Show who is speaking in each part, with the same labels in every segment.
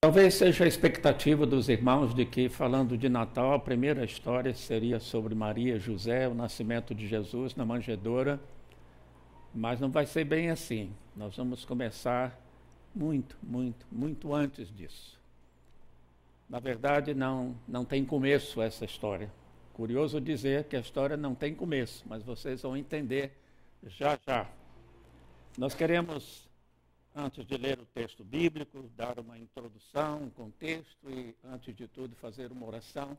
Speaker 1: Talvez seja a expectativa dos irmãos de que, falando de Natal, a primeira história seria sobre Maria e José, o nascimento de Jesus na manjedoura, mas não vai ser bem assim. Nós vamos começar muito antes disso. Na verdade, não tem começo essa história. Curioso dizer que a história não tem começo, mas vocês vão entender já já. Nós queremos, antes de ler o texto bíblico, dar uma introdução, um contexto e, antes de tudo, fazer uma oração,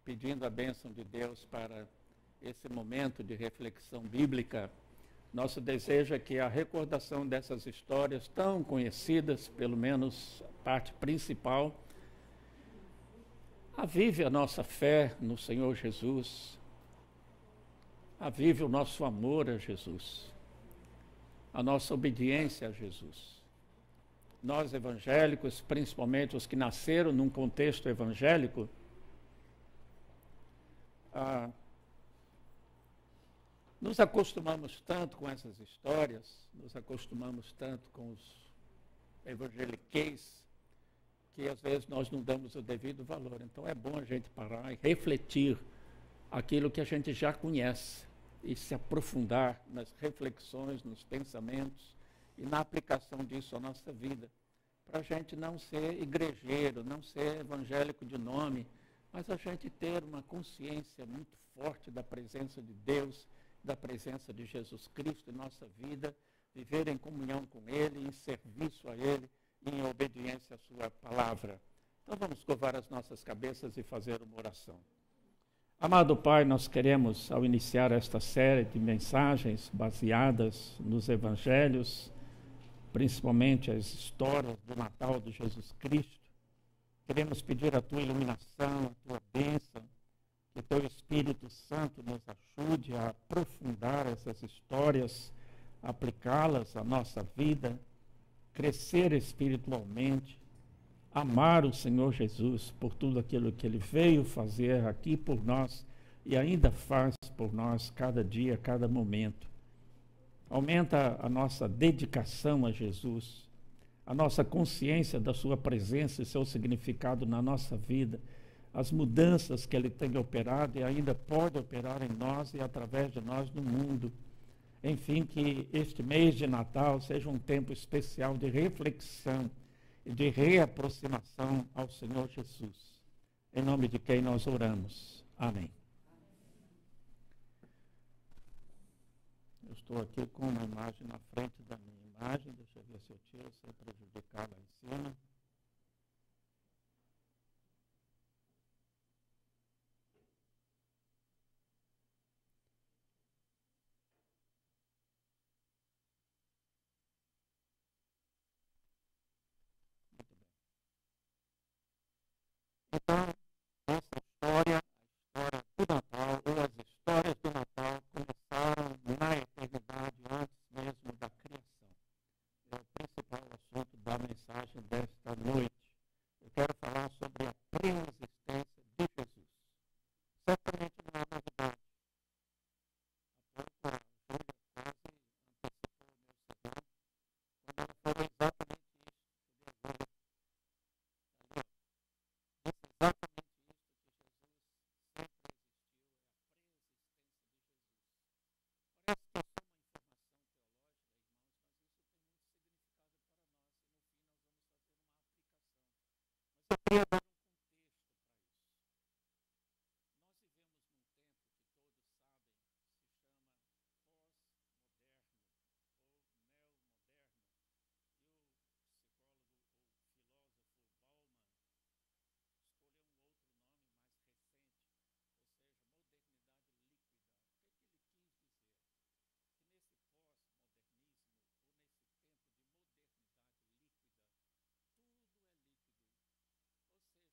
Speaker 1: pedindo a bênção de Deus para esse momento de reflexão bíblica. Nosso desejo é que a recordação dessas histórias tão conhecidas, pelo menos a parte principal, avive a nossa fé no Senhor Jesus, avive o nosso amor a Jesus, a nossa obediência a Jesus. Nós evangélicos, principalmente os que nasceram num contexto evangélico, nos acostumamos tanto com essas histórias, nos acostumamos tanto com os evangeliqueis, que às vezes nós não damos o devido valor. Então é bom a gente parar e refletir aquilo que a gente já conhece e se aprofundar nas reflexões, nos pensamentos e na aplicação disso à nossa vida, para a gente não ser igrejeiro, não ser evangélico de nome, mas a gente ter uma consciência muito forte da presença de Deus, da presença de Jesus Cristo em nossa vida, viver em comunhão com Ele, em serviço a Ele, em obediência à sua palavra. Então vamos curvar as nossas cabeças e fazer uma oração. Amado Pai, nós queremos, ao iniciar esta série de mensagens baseadas nos evangelhos, principalmente as histórias do Natal de Jesus Cristo, queremos pedir a tua iluminação, a tua bênção, que teu Espírito Santo nos ajude a aprofundar essas histórias, aplicá-las à nossa vida, crescer espiritualmente, amar o Senhor Jesus por tudo aquilo que Ele veio fazer aqui por nós e ainda faz por nós cada dia, cada momento. Aumenta a nossa dedicação a Jesus, a nossa consciência da sua presença e seu significado na nossa vida, as mudanças que Ele tem operado e ainda pode operar em nós e através de nós no mundo. Enfim, que este mês de Natal seja um tempo especial de reflexão e de reaproximação ao Senhor Jesus. Em nome de quem nós oramos. Amém. Eu estou aqui com uma imagem na frente da minha imagem. Deixa eu ver se eu tiro sem prejudicar lá em cima. Então, essa história, a história do Natal, ou as histórias do Natal, começaram na eternidade, antes mesmo da criação. É o principal assunto da mensagem desta noite. Eu quero falar sobre a pré-existência de Jesus. Certamente não é novidade. Há pouco a Júlia quase antecipou o meu sermão, quando ela falou exatamente isso. Cadê a Júlia? Disse exatamente isso, que Jesus sempre existiu, é a pré-existência de Jesus. Parece que é só uma informação teológica, irmãos, mas isso tem muito significado para nós e no fim nós vamos fazer uma aplicação. Mas eu queria dar um contexto para isso. Nós vivemos num tempo que todos sabem se chama pós-moderno ou neomoderno. E o psicólogo ou filósofo Bauman escolheu um outro nome mais recente, ou seja, modernidade líquida. O que ele quis dizer? Que nesse pós-modernismo, ou nesse tempo de modernidade líquida, tudo é líquido. Ou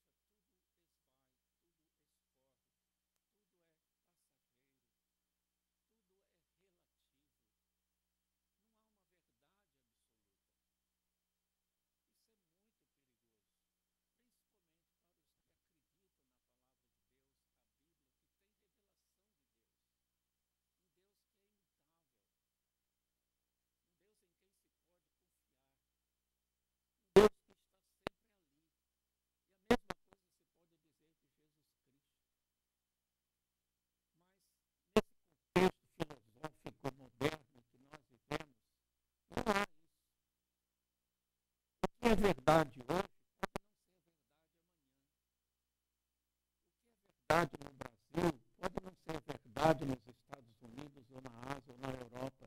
Speaker 1: verdade hoje pode não ser verdade no Brasil, pode não ser verdade nos Estados Unidos, ou na Ásia, ou na Europa.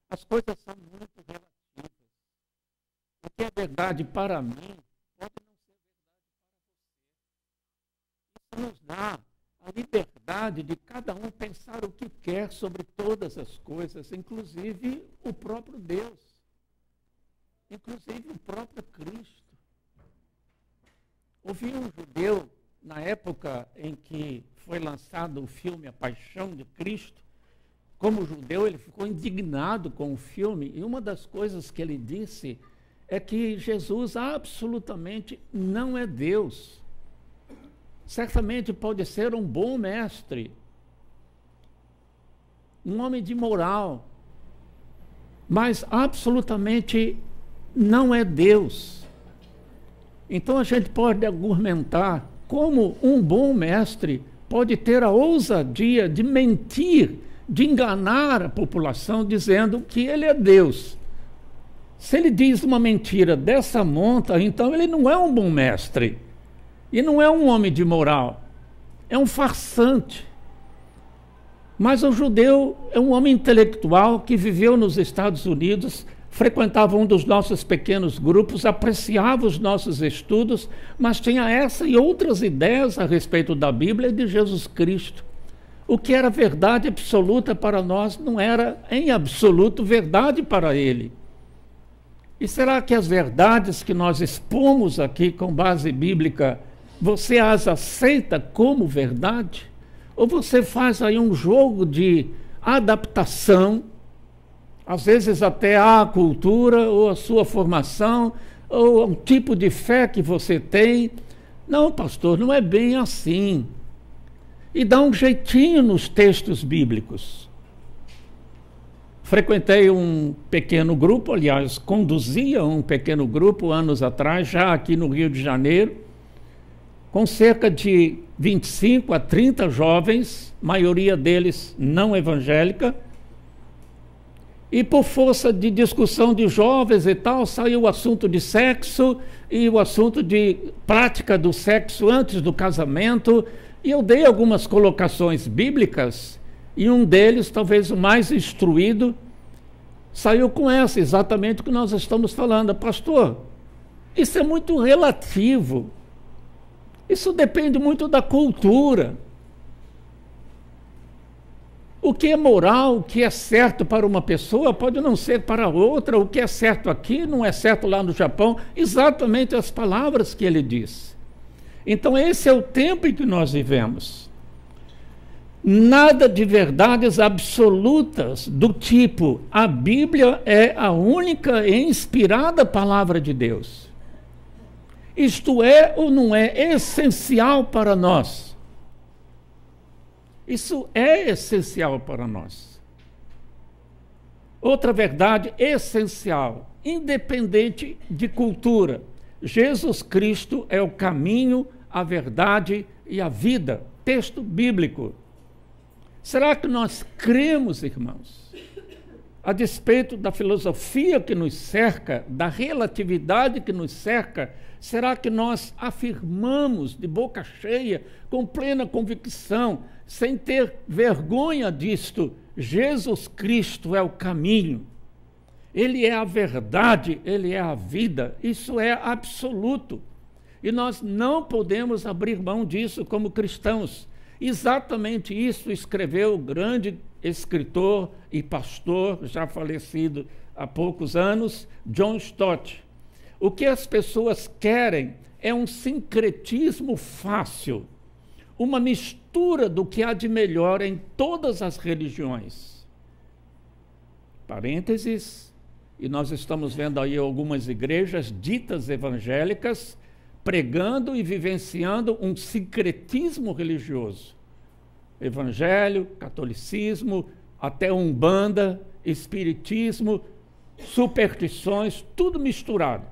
Speaker 1: As coisas são muito relativas. O que é verdade para mim pode não ser verdade para você. Isso nos dá a liberdade de cada um pensar o que quer sobre todas as coisas, inclusive o próprio Deus, inclusive o próprio Cristo. Ouvi um judeu, na época em que foi lançado o filme A Paixão de Cristo, como judeu, ele ficou indignado com o filme, e uma das coisas que ele disse é que Jesus absolutamente não é Deus. Certamente pode ser um bom mestre, um homem de moral, mas absolutamente não é Deus. Então a gente pode argumentar como um bom mestre pode ter a ousadia de mentir, de enganar a população, dizendo que ele é Deus. Se ele diz uma mentira dessa monta, então ele não é um bom mestre. E não é um homem de moral, é um farsante. Mas o judeu é um homem intelectual que viveu nos Estados Unidos, frequentava um dos nossos pequenos grupos, apreciava os nossos estudos, mas tinha essa e outras ideias a respeito da Bíblia e de Jesus Cristo. O que era verdade absoluta para nós não era, em absoluto, verdade para ele. E será que as verdades que nós expomos aqui com base bíblica, você as aceita como verdade? Ou você faz aí um jogo de adaptação, às vezes até à cultura, ou à sua formação, ou ao tipo de fé que você tem? Não, pastor, não é bem assim. E dá um jeitinho nos textos bíblicos. Frequentei um pequeno grupo, aliás, conduzia um pequeno grupo anos atrás, já aqui no Rio de Janeiro, com cerca de 25 a 30 jovens, maioria deles não evangélica, e por força de discussão de jovens e tal, saiu o assunto de sexo e o assunto de prática do sexo antes do casamento, e eu dei algumas colocações bíblicas, e um deles, talvez o mais instruído, saiu com essa, exatamente o que nós estamos falando. Pastor, isso é muito relativo. Isso depende muito da cultura. O que é moral, o que é certo para uma pessoa, pode não ser para outra. O que é certo aqui não é certo lá no Japão. Exatamente as palavras que ele diz. Então esse é o tempo em que nós vivemos. Nada de verdades absolutas do tipo, a Bíblia é a única e inspirada palavra de Deus. Isto é ou não é essencial para nós? Isso é essencial para nós. Outra verdade essencial, independente de cultura. Jesus Cristo é o caminho, a verdade e a vida. Texto bíblico. Será que nós cremos, irmãos, a despeito da filosofia que nos cerca, da relatividade que nos cerca, será que nós afirmamos de boca cheia, com plena convicção, sem ter vergonha disto, Jesus Cristo é o caminho, Ele é a verdade, Ele é a vida, isso é absoluto. E nós não podemos abrir mão disso como cristãos. Exatamente isso escreveu o grande escritor e pastor, já falecido há poucos anos, John Stott. O que as pessoas querem é um sincretismo fácil, uma mistura do que há de melhor em todas as religiões. Parênteses, e nós estamos vendo aí algumas igrejas ditas evangélicas pregando e vivenciando um sincretismo religioso. Evangelho, catolicismo, até umbanda, espiritismo, superstições, tudo misturado.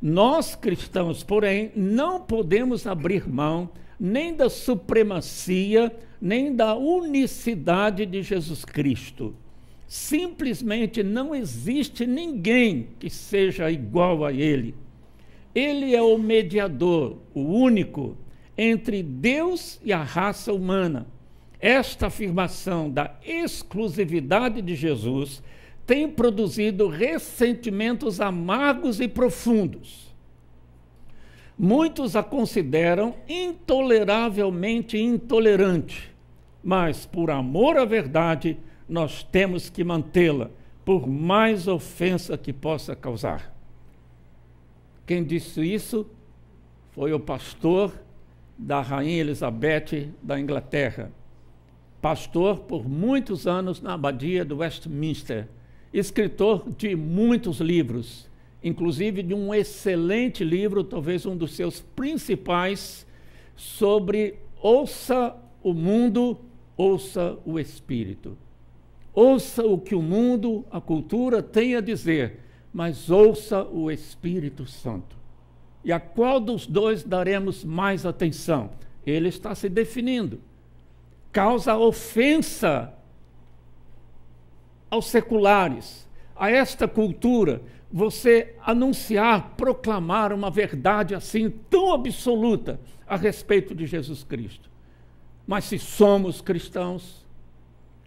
Speaker 1: Nós cristãos, porém, não podemos abrir mão nem da supremacia, nem da unicidade de Jesus Cristo. Simplesmente não existe ninguém que seja igual a ele. Ele é o mediador, o único, entre Deus e a raça humana. Esta afirmação da exclusividade de Jesus tem produzido ressentimentos amargos e profundos. Muitos a consideram intoleravelmente intolerante, mas por amor à verdade, nós temos que mantê-la, por mais ofensa que possa causar. Quem disse isso foi o pastor da Rainha Elizabeth da Inglaterra, pastor por muitos anos na abadia do Westminster, escritor de muitos livros, inclusive de um excelente livro, talvez um dos seus principais, sobre ouça o mundo, ouça o espírito. Ouça o que o mundo, a cultura tem a dizer, mas ouça o Espírito Santo. E a qual dos dois daremos mais atenção? Ele está se definindo. Causa ofensa aos seculares, a esta cultura, você anunciar, proclamar uma verdade assim tão absoluta a respeito de Jesus Cristo. Mas se somos cristãos,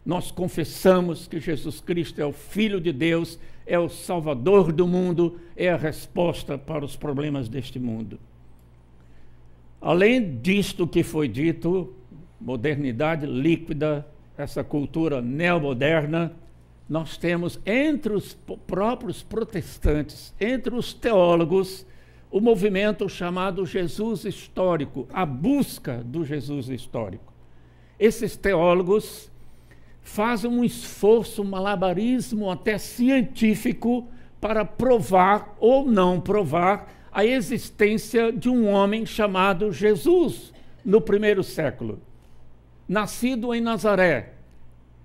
Speaker 1: nós confessamos que Jesus Cristo é o Filho de Deus, é o Salvador do mundo, é a resposta para os problemas deste mundo. Além disto que foi dito, modernidade líquida, essa cultura neomoderna, nós temos entre os próprios protestantes, entre os teólogos, o movimento chamado Jesus histórico, a busca do Jesus histórico. Esses teólogos fazem um esforço, um malabarismo até científico para provar ou não provar a existência de um homem chamado Jesus no primeiro século, nascido em Nazaré,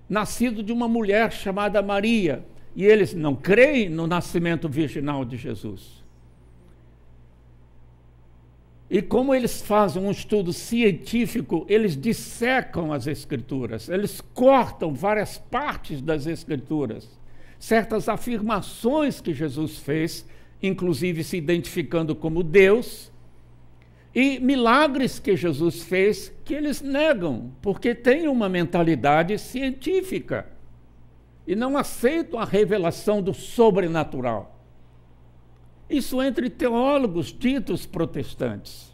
Speaker 1: nascido de uma mulher chamada Maria, e eles não creem no nascimento virginal de Jesus. E como eles fazem um estudo científico, eles dissecam as Escrituras, eles cortam várias partes das Escrituras, certas afirmações que Jesus fez, inclusive se identificando como Deus, e milagres que Jesus fez que eles negam, porque têm uma mentalidade científica e não aceitam a revelação do sobrenatural. Isso entre teólogos ditos protestantes.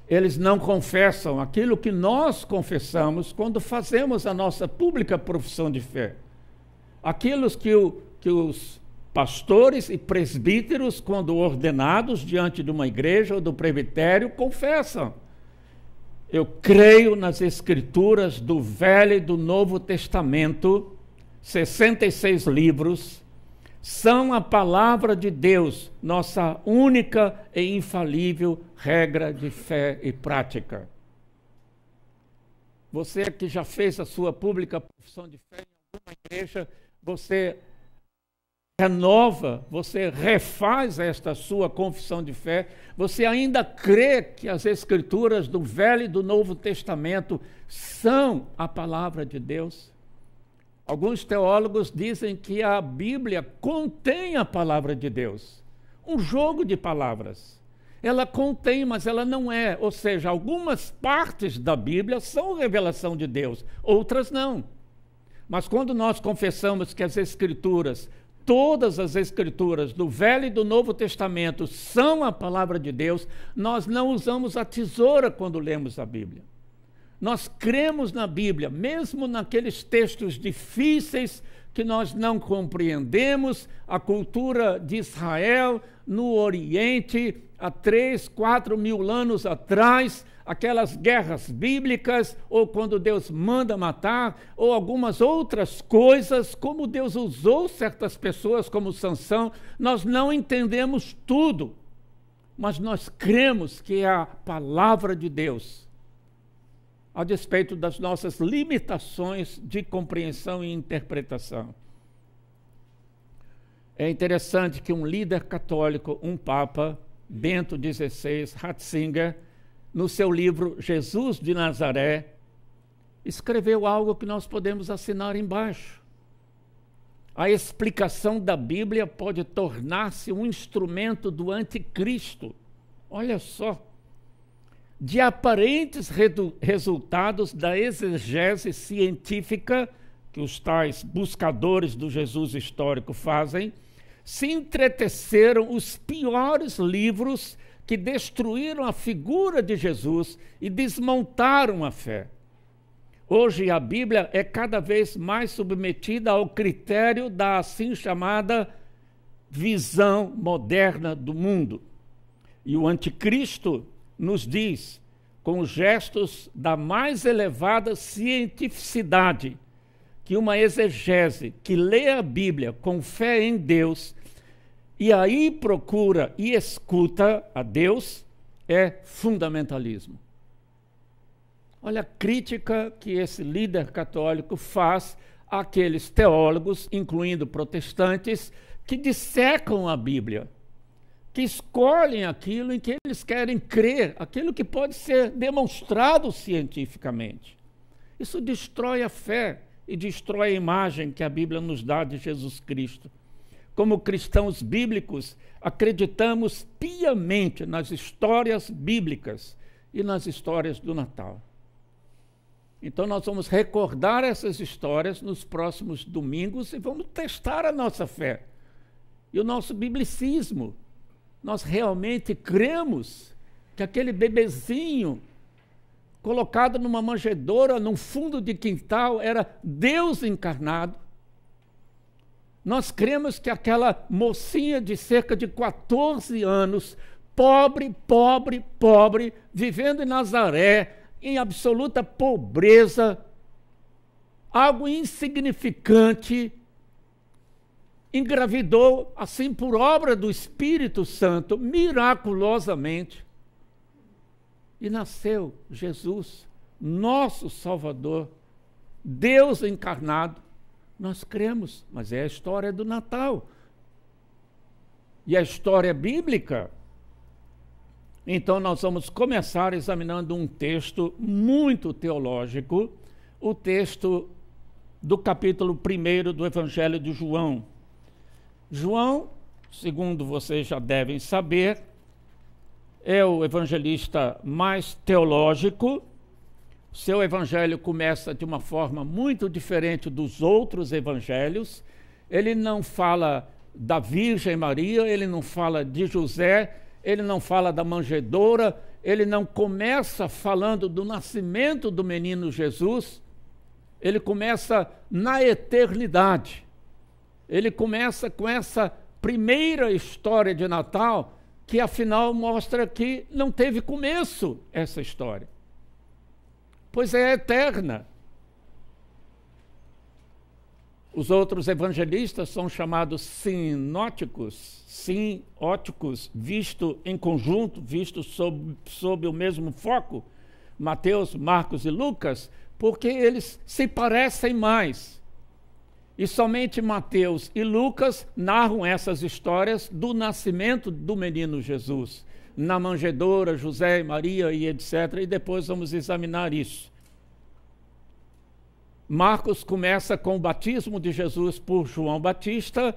Speaker 1: Eles não confessam aquilo que nós confessamos quando fazemos a nossa pública profissão de fé. Aquilo que os pastores e presbíteros, quando ordenados diante de uma igreja ou do presbitério, confessam. Eu creio nas Escrituras do Velho e do Novo Testamento, 66 livros, são a palavra de Deus, nossa única e infalível regra de fé e prática. Você que já fez a sua pública profissão de fé em alguma igreja, você renova, você refaz esta sua confissão de fé, você ainda crê que as Escrituras do Velho e do Novo Testamento são a palavra de Deus? Alguns teólogos dizem que a Bíblia contém a palavra de Deus. Um jogo de palavras. Ela contém, mas ela não é. Ou seja, algumas partes da Bíblia são revelação de Deus, outras não. Mas quando nós confessamos que as Escrituras, todas as Escrituras do Velho e do Novo Testamento são a palavra de Deus, nós não usamos a tesoura quando lemos a Bíblia. Nós cremos na Bíblia, mesmo naqueles textos difíceis que nós não compreendemos, a cultura de Israel no Oriente, há 3, 4 mil anos atrás, aquelas guerras bíblicas, ou quando Deus manda matar, ou algumas outras coisas, como Deus usou certas pessoas como Sansão, nós não entendemos tudo, mas nós cremos que é a palavra de Deus, a despeito das nossas limitações de compreensão e interpretação. É interessante que um líder católico, um papa, Bento XVI, Ratzinger, no seu livro Jesus de Nazaré, escreveu algo que nós podemos assinar embaixo. a explicação da Bíblia pode tornar-se um instrumento do anticristo. Olha só. De aparentes resultados da exegese científica que os tais buscadores do Jesus histórico fazem, se entreteceram os piores livros que destruíram a figura de Jesus e desmontaram a fé. Hoje a Bíblia é cada vez mais submetida ao critério da assim chamada visão moderna do mundo. E o anticristo nos diz, com gestos da mais elevada cientificidade, que uma exegese que lê a Bíblia com fé em Deus e aí procura e escuta a Deus é fundamentalismo. Olha a crítica que esse líder católico faz àqueles teólogos, incluindo protestantes, que dissecam a Bíblia, que escolhem aquilo em que eles querem crer, aquilo que pode ser demonstrado cientificamente. Isso destrói a fé e destrói a imagem que a Bíblia nos dá de Jesus Cristo. Como cristãos bíblicos, acreditamos piamente nas histórias bíblicas e nas histórias do Natal. Então nós vamos recordar essas histórias nos próximos domingos e vamos testar a nossa fé e o nosso biblicismo. Nós realmente cremos que aquele bebezinho colocado numa manjedoura, num fundo de quintal, era Deus encarnado. Nós cremos que aquela mocinha de cerca de 14 anos, pobre, vivendo em Nazaré, em absoluta pobreza, algo insignificante, engravidou, assim, por obra do Espírito Santo, miraculosamente, e nasceu Jesus, nosso Salvador, Deus encarnado. Nós cremos, mas é a história do Natal. E a história bíblica. Então nós vamos começar examinando um texto muito teológico, o texto do capítulo 1 do Evangelho de João. João, segundo vocês já devem saber, é o evangelista mais teológico. Seu evangelho começa de uma forma muito diferente dos outros evangelhos. Ele não fala da Virgem Maria, ele não fala de José, ele não fala da manjedoura, ele não começa falando do nascimento do menino Jesus, ele começa na eternidade. Ele começa com essa primeira história de Natal, que afinal mostra que não teve começo essa história, pois é eterna. Os outros evangelistas são chamados sinóticos, visto em conjunto, visto sob o mesmo foco, Mateus, Marcos e Lucas, porque eles se parecem mais. E somente Mateus e Lucas narram essas histórias do nascimento do menino Jesus, na manjedoura, José e Maria e etc. E depois vamos examinar isso. Marcos começa com o batismo de Jesus por João Batista,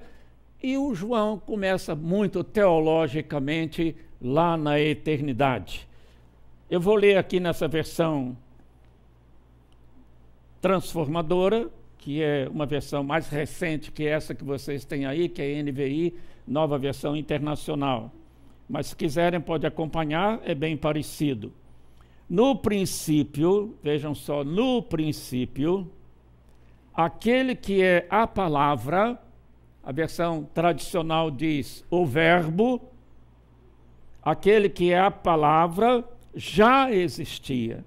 Speaker 1: e o João começa muito teologicamente lá na eternidade. Eu vou ler aqui nessa versão transformadora, que é uma versão mais recente que essa que vocês têm aí, que é a NVI, nova versão internacional. Mas se quiserem pode acompanhar, é bem parecido. No princípio, vejam só, no princípio, aquele que é a palavra, a versão tradicional diz o verbo, aquele que é a palavra já existia.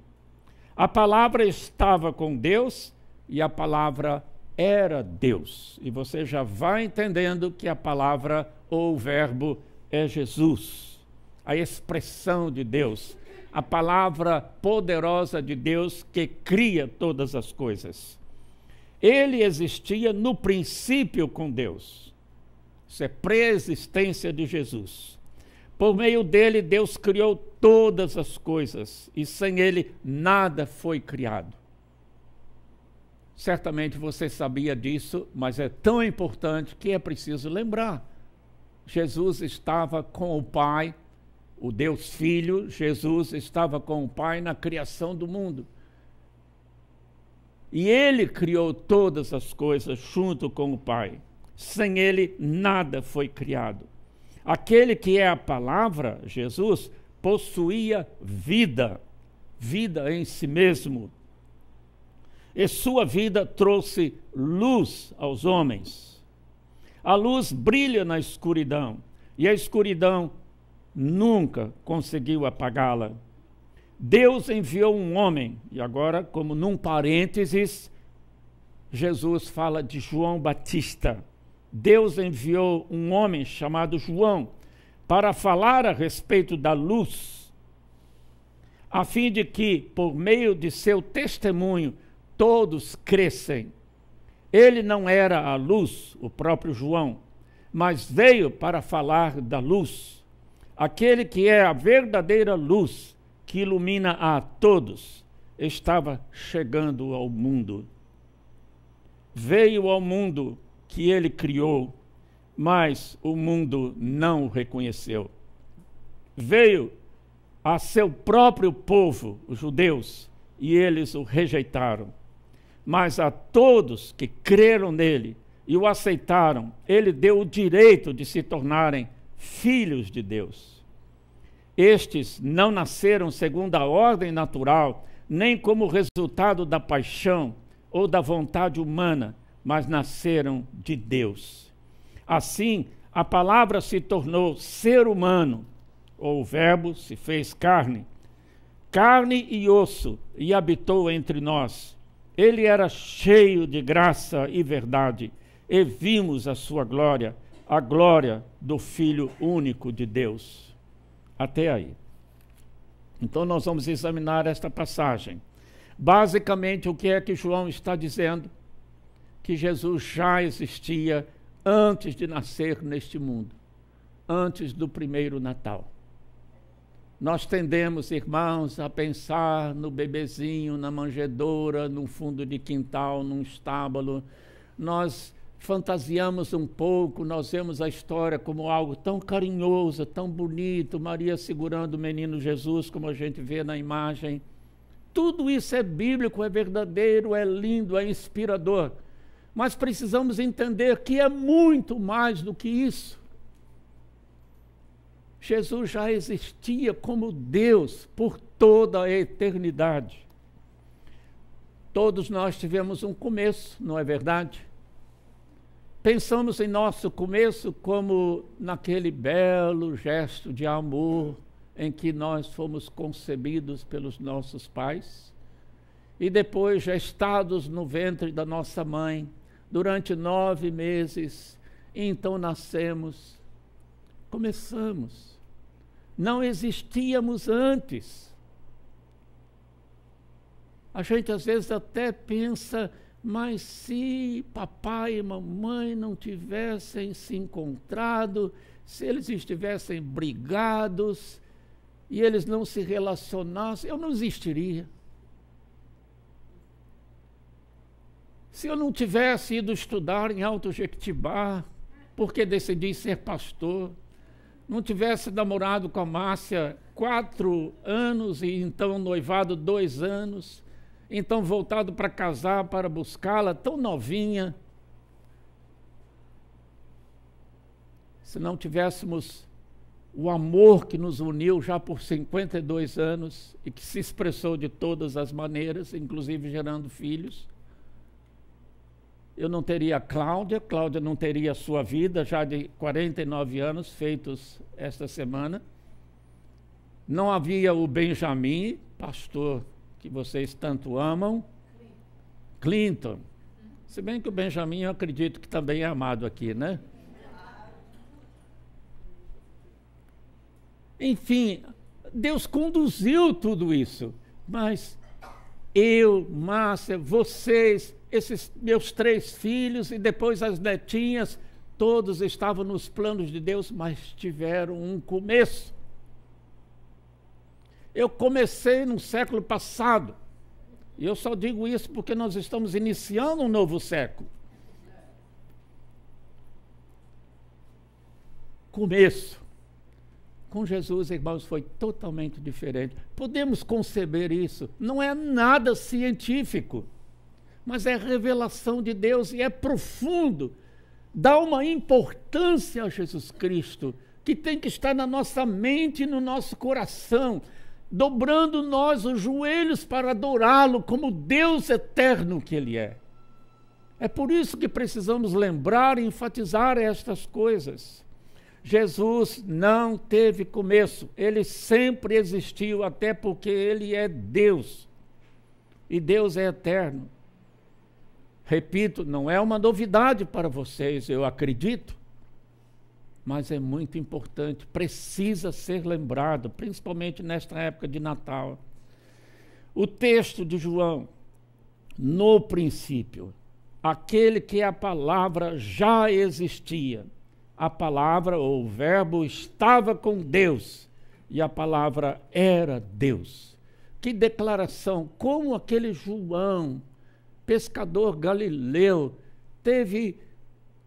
Speaker 1: A palavra estava com Deus e a palavra era Deus. E você já vai entendendo que a palavra ou o verbo é Jesus, a expressão de Deus, a palavra poderosa de Deus que cria todas as coisas. Ele existia no princípio com Deus. Isso é pré-existência de Jesus. Por meio dele, Deus criou todas as coisas, e sem ele nada foi criado. Certamente você sabia disso, mas é tão importante que é preciso lembrar. Jesus estava com o Pai, o Deus Filho, Jesus estava com o Pai na criação do mundo. E ele criou todas as coisas junto com o Pai. Sem ele, nada foi criado. Aquele que é a palavra, Jesus, possuía vida, vida em si mesmo. E sua vida trouxe luz aos homens. A luz brilha na escuridão, e a escuridão nunca conseguiu apagá-la. Deus enviou um homem, e agora, como num parênteses, Jesus fala de João Batista. Deus enviou um homem chamado João para falar a respeito da luz, a fim de que, por meio de seu testemunho, todos crescem. Ele não era a luz, o próprio João, mas veio para falar da luz. Aquele que é a verdadeira luz, que ilumina a todos, estava chegando ao mundo. Veio ao mundo que ele criou, mas o mundo não o reconheceu. Veio a seu próprio povo, os judeus, e eles o rejeitaram. Mas a todos que creram nele e o aceitaram, ele deu o direito de se tornarem filhos de Deus. Estes não nasceram segundo a ordem natural, nem como resultado da paixão ou da vontade humana, mas nasceram de Deus. Assim, a palavra se tornou ser humano, ou o verbo se fez carne e osso, e habitou entre nós. Ele era cheio de graça e verdade, e vimos a sua glória, a glória do Filho único de Deus. Até aí. Então nós vamos examinar esta passagem. Basicamente, o que é que João está dizendo? Que Jesus já existia antes de nascer neste mundo, antes do primeiro Natal. Nós tendemos, irmãos, a pensar no bebezinho, na manjedoura, no fundo de quintal, num estábulo. Nós fantasiamos um pouco, nós vemos a história como algo tão carinhoso, tão bonito, Maria segurando o menino Jesus, como a gente vê na imagem. Tudo isso é bíblico, é verdadeiro, é lindo, é inspirador. Mas precisamos entender que é muito mais do que isso. Jesus já existia como Deus por toda a eternidade. Todos nós tivemos um começo, não é verdade? Pensamos em nosso começo como naquele belo gesto de amor em que nós fomos concebidos pelos nossos pais e depois gestados no ventre da nossa mãe durante 9 meses, e então nascemos, começamos. Não existíamos antes. A gente às vezes até pensa, mas se papai e mamãe não tivessem se encontrado, se eles estivessem brigados e eles não se relacionassem, eu não existiria. Se eu não tivesse ido estudar em Alto Jequitibá, porque decidi ser pastor, não tivesse namorado com a Márcia 4 anos e então noivado 2 anos, então voltado para casar, para buscá-la tão novinha, se não tivéssemos o amor que nos uniu já por 52 anos e que se expressou de todas as maneiras, inclusive gerando filhos, eu não teria a Cláudia não teria a sua vida, já de 49 anos, feitos esta semana. Não havia o Benjamin, pastor que vocês tanto amam, Clinton. Se bem que o Benjamin eu acredito que também é amado aqui, né? Enfim, Deus conduziu tudo isso, mas eu, Márcia, vocês, esses meus 3 filhos e depois as netinhas, todos estavam nos planos de Deus, mas tiveram um começo. Eu comecei no século passado E eu só digo isso porque nós estamos iniciando um novo século. Começo. Com Jesus, irmãos, foi totalmente diferente. Podemos conceber isso. Não é nada científico, mas é revelação de Deus e é profundo. Dá uma importância a Jesus Cristo, que tem que estar na nossa mente e no nosso coração, dobrando nós os joelhos para adorá-lo como Deus eterno que Ele é. É por isso que precisamos lembrar e enfatizar estas coisas. Jesus não teve começo, Ele sempre existiu, até porque Ele é Deus, e Deus é eterno. Repito, não é uma novidade para vocês, eu acredito, mas é muito importante, precisa ser lembrado, principalmente nesta época de Natal. O texto de João, no princípio, aquele que a palavra já existia, a palavra ou o verbo estava com Deus e a palavra era Deus. Que declaração, como aquele João, pescador galileu, teve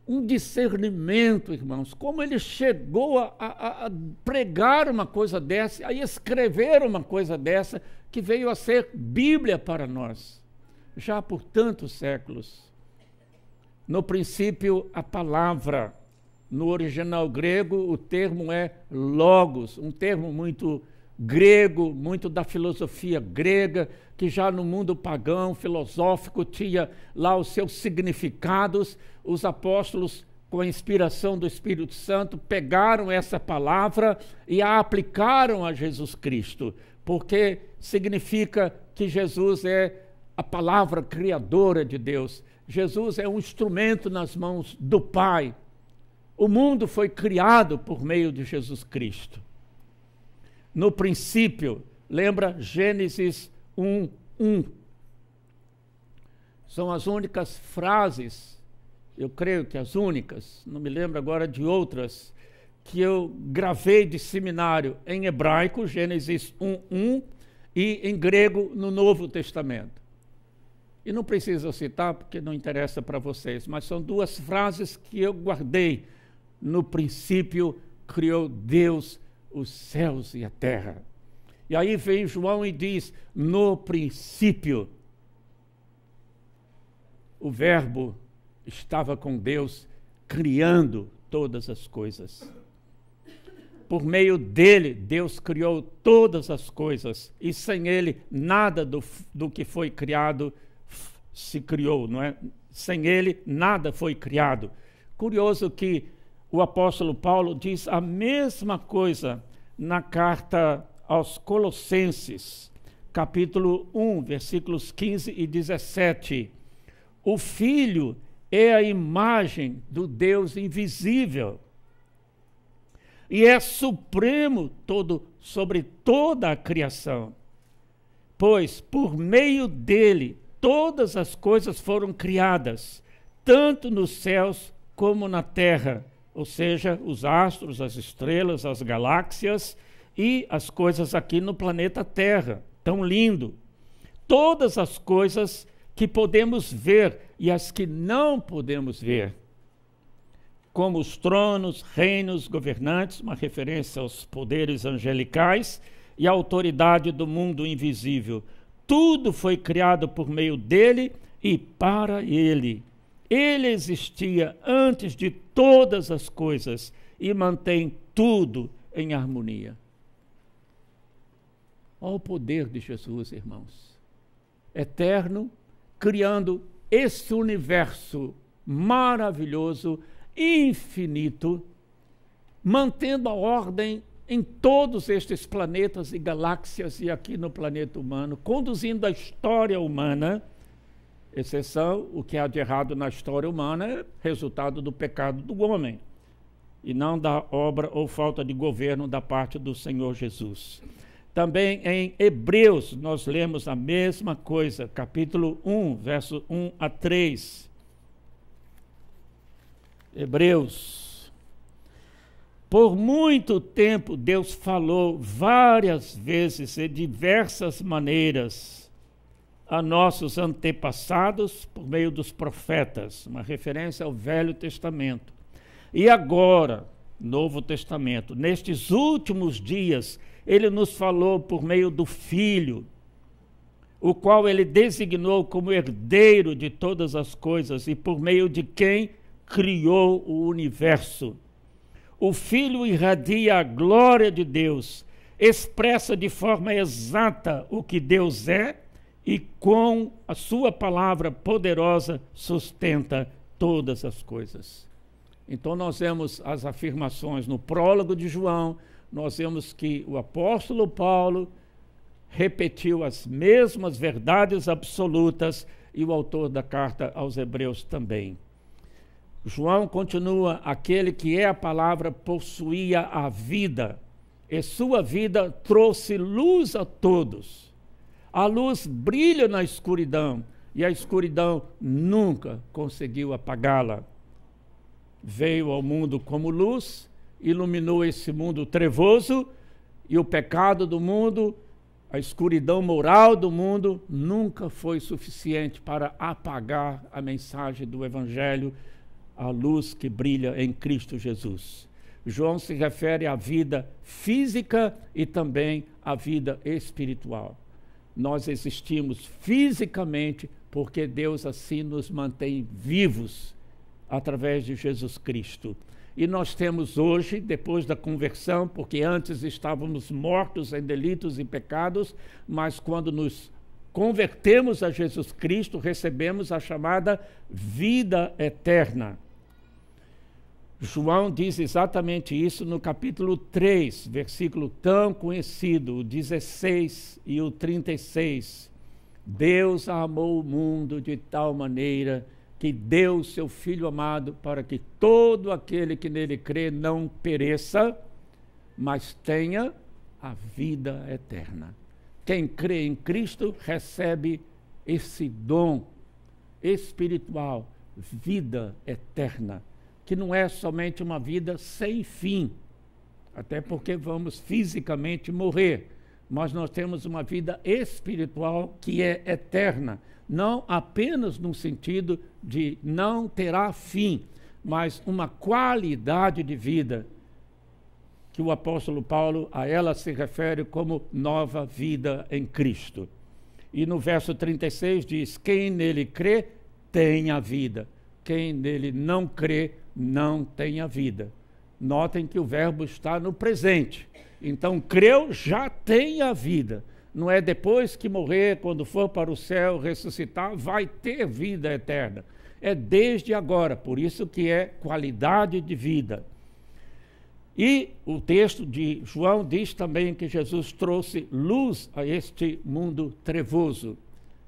Speaker 1: um discernimento, irmãos, como ele chegou a pregar uma coisa dessa, a escrever uma coisa dessa, que veio a ser Bíblia para nós, já por tantos séculos. No princípio, a palavra. No original grego, o termo é logos, um termo muito grego, muito da filosofia grega, que já no mundo pagão, filosófico, tinha lá os seus significados. Os apóstolos, com a inspiração do Espírito Santo, pegaram essa palavra e a aplicaram a Jesus Cristo, porque significa que Jesus é a palavra criadora de Deus. Jesus é um instrumento nas mãos do Pai. O mundo foi criado por meio de Jesus Cristo. No princípio, lembra Gênesis 1:1. São as únicas frases, eu creio que as únicas, não me lembro agora de outras, que eu gravei de seminário em hebraico, Gênesis 1:1, e em grego no Novo Testamento. E não preciso citar porque não interessa para vocês, mas são duas frases que eu guardei. No princípio criou Deus os céus e a terra. E aí vem João e diz, no princípio, o verbo estava com Deus, criando todas as coisas. Por meio dele, Deus criou todas as coisas, e sem ele, nada do que foi criado se criou, não é? Sem ele, nada foi criado. Curioso que o apóstolo Paulo diz a mesma coisa na carta aos Colossenses, capítulo 1, versículos 15 e 17. O Filho é a imagem do Deus invisível e é supremo sobre toda a criação, pois por meio dele todas as coisas foram criadas, tanto nos céus como na terra, ou seja, os astros, as estrelas, as galáxias e as coisas aqui no planeta Terra. Tão lindo. Todas as coisas que podemos ver e as que não podemos ver, como os tronos, reinos, governantes, uma referência aos poderes angelicais e a autoridade do mundo invisível. Tudo foi criado por meio dele e para ele. Ele existia antes de todas as coisas e mantém tudo em harmonia. Olha o poder de Jesus, irmãos. Eterno, criando esse universo maravilhoso, infinito, mantendo a ordem em todos estes planetas e galáxias e aqui no planeta humano, conduzindo a história humana. Exceção, o que há de errado na história humana é resultado do pecado do homem, e não da obra ou falta de governo da parte do Senhor Jesus. Também em Hebreus nós lemos a mesma coisa, capítulo 1, verso 1 a 3. Hebreus. Por muito tempo Deus falou várias vezes, de diversas maneiras, a nossos antepassados por meio dos profetas, uma referência ao Velho Testamento. E agora, Novo Testamento, nestes últimos dias, ele nos falou por meio do Filho, o qual ele designou como herdeiro de todas as coisas e por meio de quem criou o universo. O Filho irradia a glória de Deus, expressa de forma exata o que Deus é e com a sua palavra poderosa sustenta todas as coisas. Então nós vemos as afirmações no prólogo de João, nós vemos que o apóstolo Paulo repetiu as mesmas verdades absolutas e o autor da carta aos Hebreus também. João continua: aquele que é a palavra possuía a vida, e sua vida trouxe luz a todos. A luz brilha na escuridão, e a escuridão nunca conseguiu apagá-la. Veio ao mundo como luz, iluminou esse mundo trevoso, e o pecado do mundo, a escuridão moral do mundo, nunca foi suficiente para apagar a mensagem do Evangelho, a luz que brilha em Cristo Jesus. João se refere à vida física e também à vida espiritual. Nós existimos fisicamente porque Deus assim nos mantém vivos através de Jesus Cristo. E nós temos hoje, depois da conversão, porque antes estávamos mortos em delitos e pecados, mas quando nos convertemos a Jesus Cristo, recebemos a chamada vida eterna. João diz exatamente isso no capítulo 3, versículo tão conhecido, o 16 e o 36. Deus amou o mundo de tal maneira que deu o seu Filho amado para que todo aquele que nele crê não pereça, mas tenha a vida eterna. Quem crê em Cristo recebe esse dom espiritual, vida eterna, que não é somente uma vida sem fim, até porque vamos fisicamente morrer, mas nós temos uma vida espiritual que é eterna, não apenas no sentido de não terá fim, mas uma qualidade de vida, que o apóstolo Paulo a ela se refere como nova vida em Cristo. E no verso 36 diz: quem nele crê tem a vida, quem nele não crê não tem a vida. Notem que o verbo está no presente. Então, creu, já tem a vida. Não é depois que morrer, quando for para o céu, ressuscitar, vai ter vida eterna. É desde agora, por isso que é qualidade de vida. E o texto de João diz também que Jesus trouxe luz a este mundo trevoso.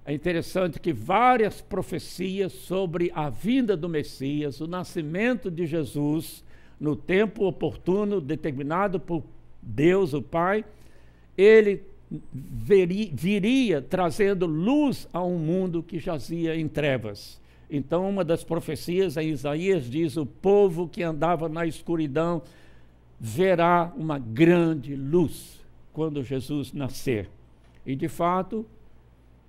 Speaker 1: É interessante que várias profecias sobre a vinda do Messias, o nascimento de Jesus, no tempo oportuno, determinado por Deus, o Pai, ele viria trazendo luz a um mundo que jazia em trevas. Então, uma das profecias em Isaías diz: o povo que andava na escuridão verá uma grande luz quando Jesus nascer. E, de fato,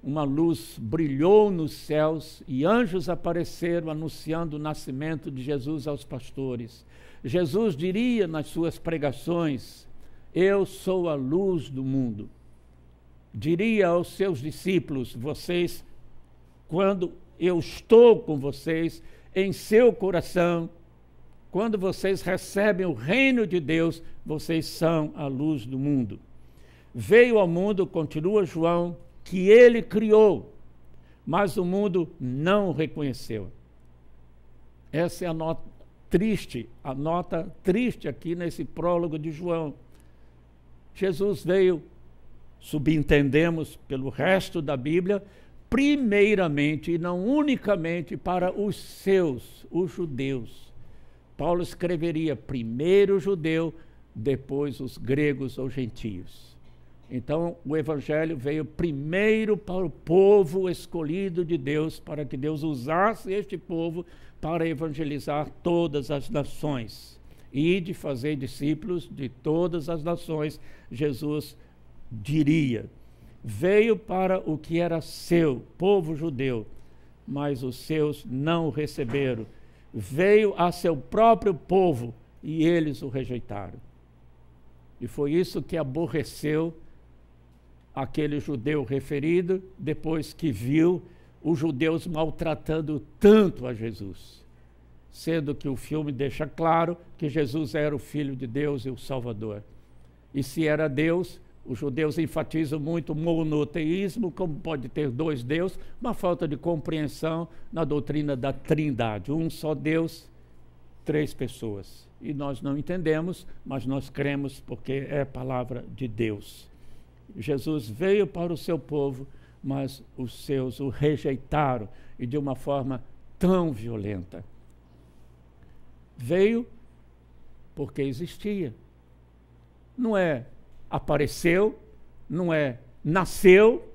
Speaker 1: uma luz brilhou nos céus e anjos apareceram anunciando o nascimento de Jesus aos pastores. Jesus diria nas suas pregações: eu sou a luz do mundo. Diria aos seus discípulos: vocês, quando eu estou com vocês, em seu coração, quando vocês recebem o reino de Deus, vocês são a luz do mundo. Veio ao mundo, continua João, que ele criou, mas o mundo não o reconheceu. Essa é a nota triste aqui nesse prólogo de João. Jesus veio, subentendemos pelo resto da Bíblia, primeiramente e não unicamente para os seus, os judeus. Paulo escreveria primeiro o judeu, depois os gregos ou gentios. Então, o Evangelho veio primeiro para o povo escolhido de Deus, para que Deus usasse este povo para evangelizar todas as nações. E de fazer discípulos de todas as nações, Jesus diria. veio para o que era seu, povo judeu, mas os seus não o receberam. Veio a seu próprio povo e eles o rejeitaram. E foi isso que aborreceu aquele judeu referido, depois que viu os judeus maltratando tanto a Jesus, sendo que o filme deixa claro que Jesus era o Filho de Deus e o Salvador. E se era Deus, os judeus enfatizam muito o monoteísmo, como pode ter dois deuses, uma falta de compreensão na doutrina da Trindade. Um só Deus, três pessoas. E nós não entendemos, mas nós cremos porque é a palavra de Deus. Jesus veio para o seu povo, mas os seus o rejeitaram, e de uma forma tão violenta. Veio porque existia. Não é apareceu, não é nasceu,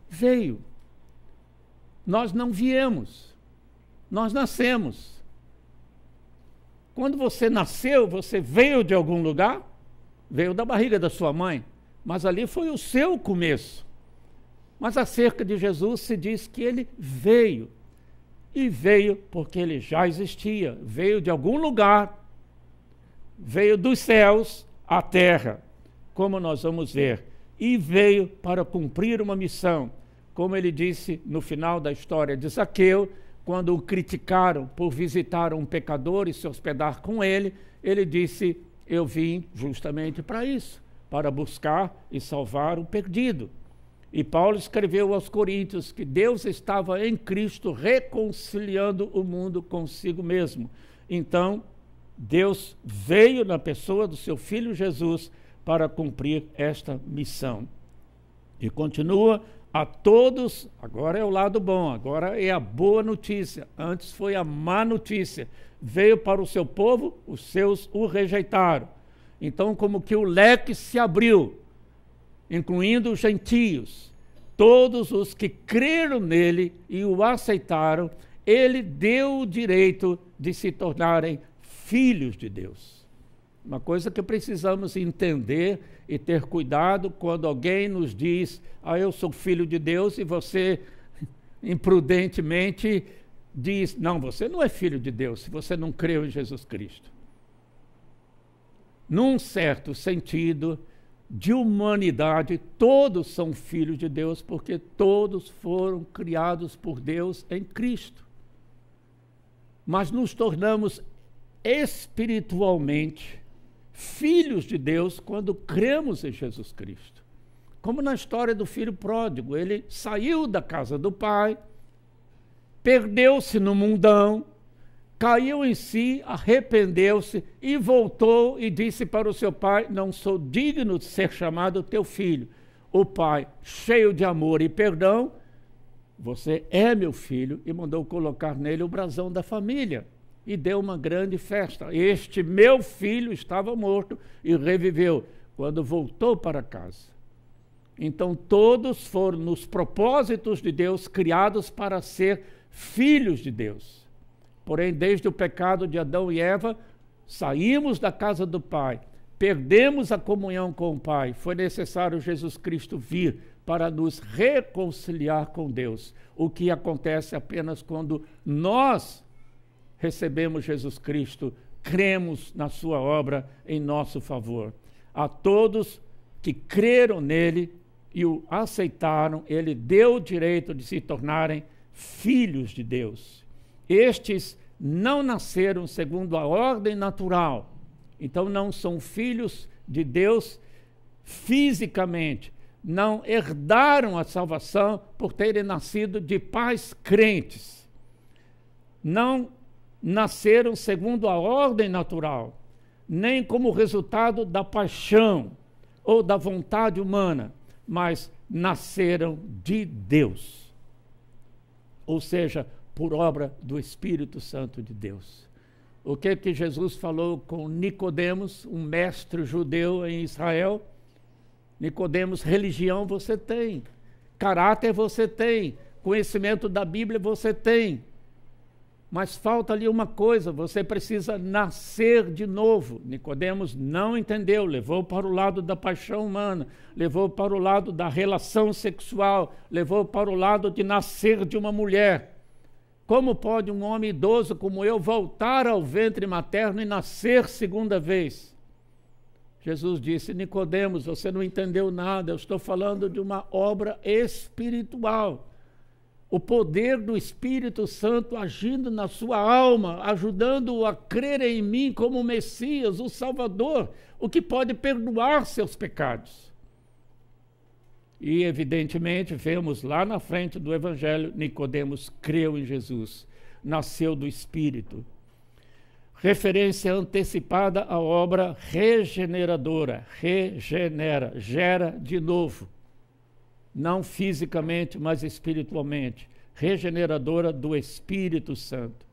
Speaker 1: veio. Nós não viemos, nós nascemos. Quando você nasceu, você veio de algum lugar? Veio da barriga da sua mãe, mas ali foi o seu começo. Mas acerca de Jesus se diz que ele veio, e veio porque ele já existia, veio de algum lugar, veio dos céus à terra, como nós vamos ver, e veio para cumprir uma missão, como ele disse no final da história de Zaqueu, quando o criticaram por visitar um pecador e se hospedar com ele, ele disse: eu vim justamente para isso, para buscar e salvar o perdido. E Paulo escreveu aos Coríntios que Deus estava em Cristo reconciliando o mundo consigo mesmo. Então, Deus veio na pessoa do seu Filho Jesus para cumprir esta missão. E continua: a todos, agora é o lado bom, agora é a boa notícia, antes foi a má notícia. Veio para o seu povo, os seus o rejeitaram. Então, como que o leque se abriu, incluindo os gentios, todos os que creram nele e o aceitaram, ele deu o direito de se tornarem filhos de Deus. Uma coisa que precisamos entender e ter cuidado quando alguém nos diz: eu sou filho de Deus, e você imprudentemente diz: não, você não é filho de Deus se você não creu em Jesus Cristo. Num certo sentido de humanidade, todos são filhos de Deus, porque todos foram criados por Deus em Cristo. Mas nos tornamos espiritualmente filhos de Deus quando cremos em Jesus Cristo. Como na história do filho pródigo, ele saiu da casa do pai, perdeu-se no mundão, caiu em si, arrependeu-se e voltou e disse para o seu pai: não sou digno de ser chamado teu filho. O pai, cheio de amor e perdão: você é meu filho, e mandou colocar nele o brasão da família. E deu uma grande festa. Este meu filho estava morto e reviveu quando voltou para casa. Então todos foram nos propósitos de Deus criados para ser filhos de Deus. Porém, desde o pecado de Adão e Eva, saímos da casa do Pai, perdemos a comunhão com o Pai. Foi necessário Jesus Cristo vir para nos reconciliar com Deus, o que acontece apenas quando nós recebemos Jesus Cristo, cremos na sua obra em nosso favor. A todos que creram nele e o aceitaram, ele deu o direito de se tornarem filhos de Deus. Estes não nasceram segundo a ordem natural, então não são filhos de Deus fisicamente, não herdaram a salvação por terem nascido de pais crentes, não nasceram segundo a ordem natural, nem como resultado da paixão ou da vontade humana, mas nasceram de Deus, ou seja, por obra do Espírito Santo de Deus. O que Jesus falou com Nicodemos, um mestre judeu em Israel? Nicodemos, religião você tem, caráter você tem, conhecimento da Bíblia você tem, Mas falta ali uma coisa, você precisa nascer de novo. Nicodemos não entendeu, levou para o lado da paixão humana, levou para o lado da relação sexual, levou para o lado de nascer de uma mulher. Como pode um homem idoso como eu voltar ao ventre materno e nascer segunda vez? Jesus disse: Nicodemos, você não entendeu nada, eu estou falando de uma obra espiritual. O poder do Espírito Santo agindo na sua alma, ajudando-o a crer em mim como o Messias, o Salvador, o que pode perdoar seus pecados. E, evidentemente, vemos lá na frente do Evangelho, Nicodemos creu em Jesus, nasceu do Espírito. Referência antecipada à obra regeneradora, regenera, gera de novo. Não fisicamente, mas espiritualmente, regeneradora do Espírito Santo.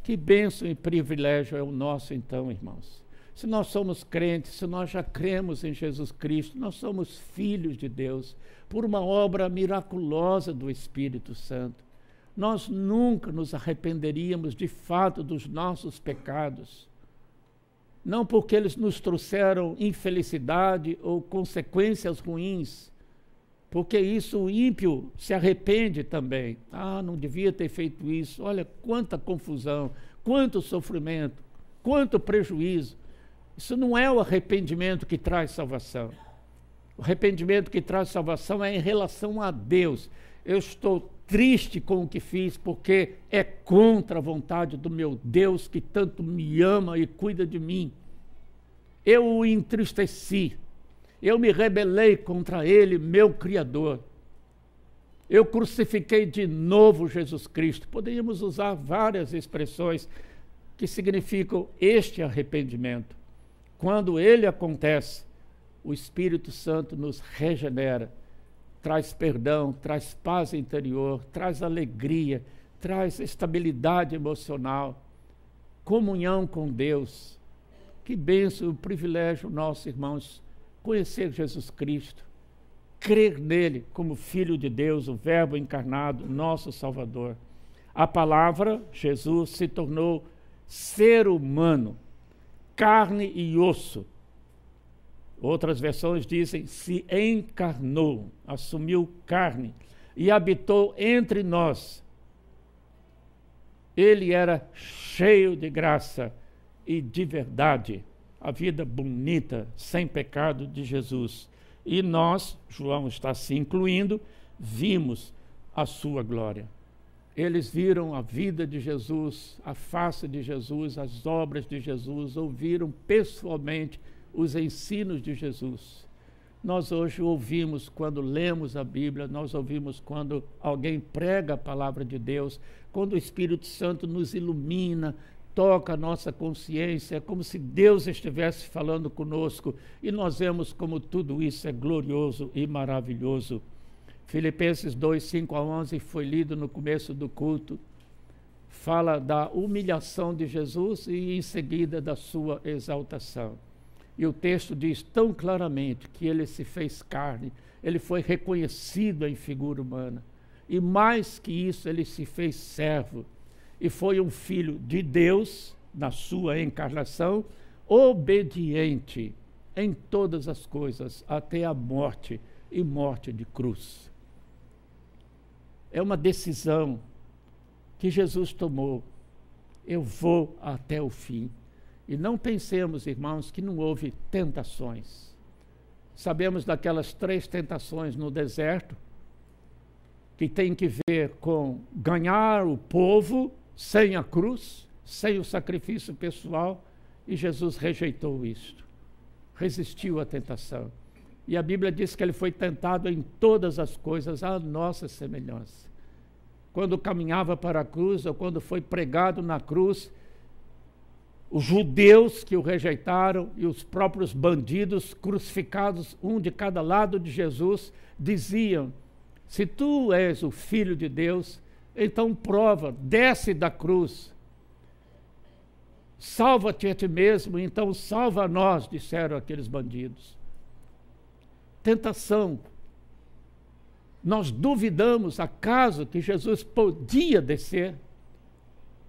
Speaker 1: Que bênção e privilégio é o nosso, então, irmãos. Se nós somos crentes, se nós já cremos em Jesus Cristo, nós somos filhos de Deus, por uma obra miraculosa do Espírito Santo. Nós nunca nos arrependeríamos de fato dos nossos pecados. Não porque eles nos trouxeram infelicidade ou consequências ruins, porque isso o ímpio se arrepende também. Ah, não devia ter feito isso. Olha quanta confusão, quanto sofrimento, quanto prejuízo. Isso não é o arrependimento que traz salvação. O arrependimento que traz salvação é em relação a Deus. Eu estou triste com o que fiz, porque é contra a vontade do meu Deus que tanto me ama e cuida de mim. Eu o entristeci. Eu me rebelei contra ele, meu Criador. Eu crucifiquei de novo Jesus Cristo. Poderíamos usar várias expressões que significam este arrependimento. Quando ele acontece, o Espírito Santo nos regenera, traz perdão, traz paz interior, traz alegria, traz estabilidade emocional, comunhão com Deus. Que bênção e privilégio nosso, irmãos, conhecer Jesus Cristo, crer nele como Filho de Deus, o Verbo encarnado, nosso Salvador. A palavra, Jesus, se tornou ser humano, carne e osso. Outras versões dizem, se encarnou, assumiu carne e habitou entre nós. Ele era cheio de graça e de verdade. A vida bonita, sem pecado de Jesus. E nós, João está se incluindo, vimos a sua glória. Eles viram a vida de Jesus, a face de Jesus, as obras de Jesus, ouviram pessoalmente os ensinos de Jesus. Nós hoje ouvimos quando lemos a Bíblia, nós ouvimos quando alguém prega a palavra de Deus, quando o Espírito Santo nos ilumina, toca a nossa consciência, é como se Deus estivesse falando conosco, e nós vemos como tudo isso é glorioso e maravilhoso. Filipenses 2, 5 a 11 foi lido no começo do culto, fala da humilhação de Jesus e em seguida da sua exaltação. E o texto diz tão claramente que ele se fez carne, ele foi reconhecido em figura humana, e mais que isso, ele se fez servo, e foi um filho de Deus, na sua encarnação, obediente em todas as coisas, até a morte, e morte de cruz. É uma decisão que Jesus tomou. Eu vou até o fim. E não pensemos, irmãos, que não houve tentações. Sabemos daquelas 3 tentações no deserto, que tem que ver com ganhar o povo sem a cruz, sem o sacrifício pessoal, e Jesus rejeitou isto, resistiu à tentação. E a Bíblia diz que ele foi tentado em todas as coisas à nossa semelhança. Quando caminhava para a cruz, ou quando foi pregado na cruz, os judeus que o rejeitaram e os próprios bandidos crucificados, um de cada lado de Jesus, diziam, se tu és o Filho de Deus, então prova, desce da cruz, salva-te a ti mesmo, então salva a nós, disseram aqueles bandidos. Tentação. Nós duvidamos, acaso, que Jesus podia descer?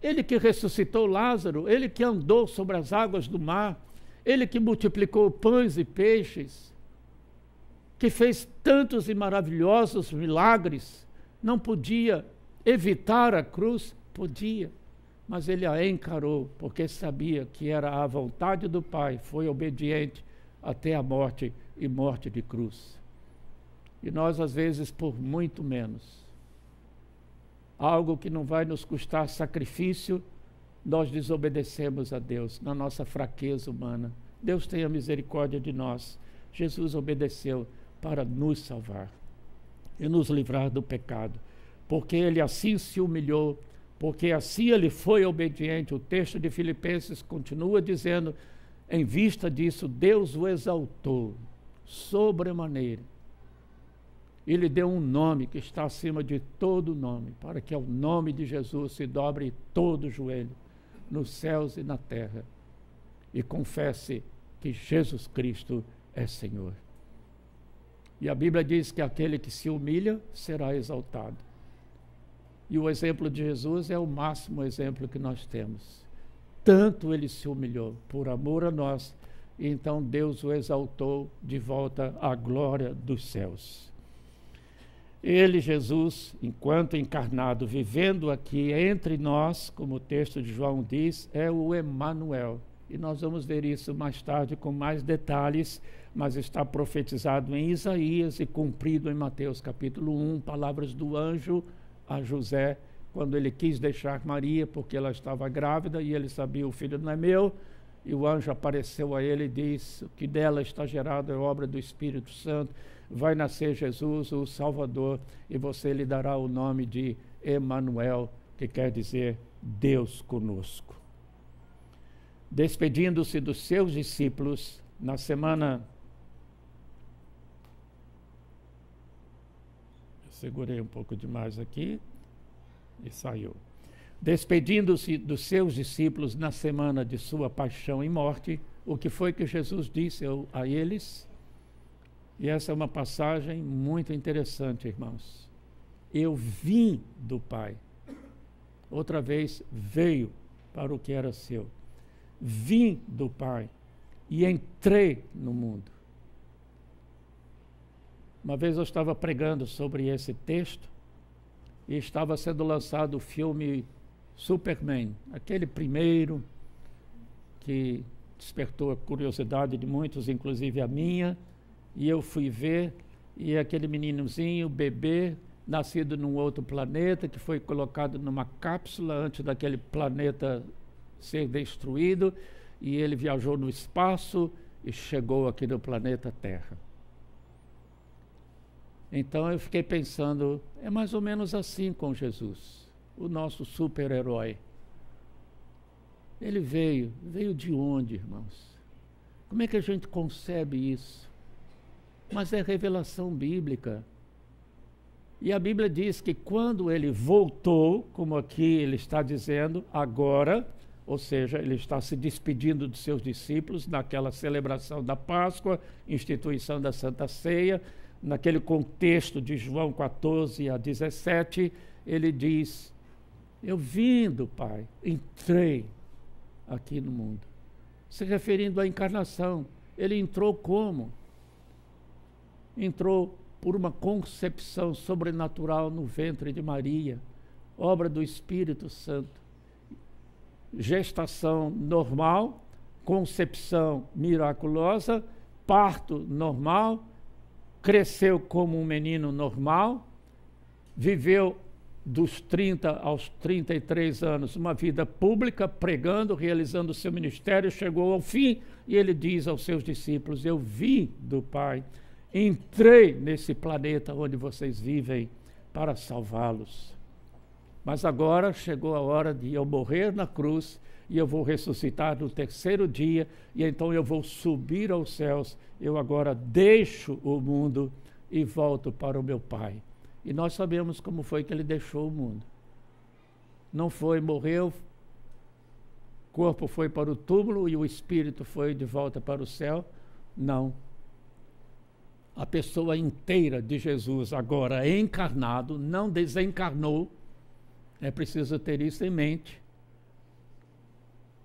Speaker 1: Ele que ressuscitou Lázaro, ele que andou sobre as águas do mar, ele que multiplicou pães e peixes, que fez tantos e maravilhosos milagres, não podia evitar a cruz? Podia, mas ele a encarou, porque sabia que era a vontade do Pai, foi obediente até a morte e morte de cruz. E nós, às vezes, por muito menos, algo que não vai nos custar sacrifício, nós desobedecemos a Deus na nossa fraqueza humana. Deus tenha misericórdia de nós. Jesus obedeceu para nos salvar e nos livrar do pecado, porque ele assim se humilhou, porque assim ele foi obediente. O texto de Filipenses continua dizendo: em vista disso, Deus o exaltou sobremaneira. Ele deu um nome que está acima de todo nome, para que ao nome de Jesus se dobre todo o joelho, nos céus e na terra, e confesse que Jesus Cristo é Senhor. E a Bíblia diz que aquele que se humilha será exaltado. E o exemplo de Jesus é o máximo exemplo que nós temos. Tanto ele se humilhou por amor a nós, e então Deus o exaltou de volta à glória dos céus. Ele, Jesus, enquanto encarnado, vivendo aqui entre nós, como o texto de João diz, é o Emanuel. E nós vamos ver isso mais tarde com mais detalhes, mas está profetizado em Isaías e cumprido em Mateus capítulo 1, palavras do anjo a José, quando ele quis deixar Maria, porque ela estava grávida e ele sabia: o filho não é meu. E o anjo apareceu a ele e disse: o que dela está gerado é obra do Espírito Santo. Vai nascer Jesus, o Salvador, e você lhe dará o nome de Emanuel, que quer dizer Deus conosco. Despedindo-se dos seus discípulos, na semana... Eu segurei um pouco demais aqui e saiu. Despedindo-se dos seus discípulos na semana de sua paixão e morte, o que foi que Jesus disse a eles? E essa é uma passagem muito interessante, irmãos. Eu vim do Pai. Outra vez, veio para o que era seu. Vim do Pai e entrei no mundo. Uma vez eu estava pregando sobre esse texto e estava sendo lançado o filme Superman, aquele primeiro que despertou a curiosidade de muitos, inclusive a minha. E eu fui ver, e aquele meninozinho, bebê, nascido num outro planeta, que foi colocado numa cápsula antes daquele planeta ser destruído, e ele viajou no espaço e chegou aqui no planeta Terra. Então eu fiquei pensando, é mais ou menos assim com Jesus, o nosso super-herói. Ele veio de onde, irmãos? Como é que a gente concebe isso? Mas é revelação bíblica. E a Bíblia diz que quando ele voltou, como aqui ele está dizendo, agora, ou seja, ele está se despedindo dos seus discípulos naquela celebração da Páscoa, instituição da Santa Ceia, naquele contexto de João 14 a 17, ele diz: eu vim do Pai, entrei aqui no mundo. Se referindo à encarnação, ele entrou como? Entrou por uma concepção sobrenatural no ventre de Maria, obra do Espírito Santo. Gestação normal, concepção miraculosa, parto normal, cresceu como um menino normal, viveu dos 30 aos 33 anos uma vida pública, pregando, realizando o seu ministério, chegou ao fim e ele diz aos seus discípulos: eu vim do Pai, entrei nesse planeta onde vocês vivem para salvá-los. Mas agora chegou a hora de eu morrer na cruz e eu vou ressuscitar no terceiro dia e então eu vou subir aos céus. Eu agora deixo o mundo e volto para o meu Pai. E nós sabemos como foi que ele deixou o mundo. Não foi, morreu, o corpo foi para o túmulo e o espírito foi de volta para o céu. Não. A pessoa inteira de Jesus, agora encarnado, não desencarnou. É preciso ter isso em mente.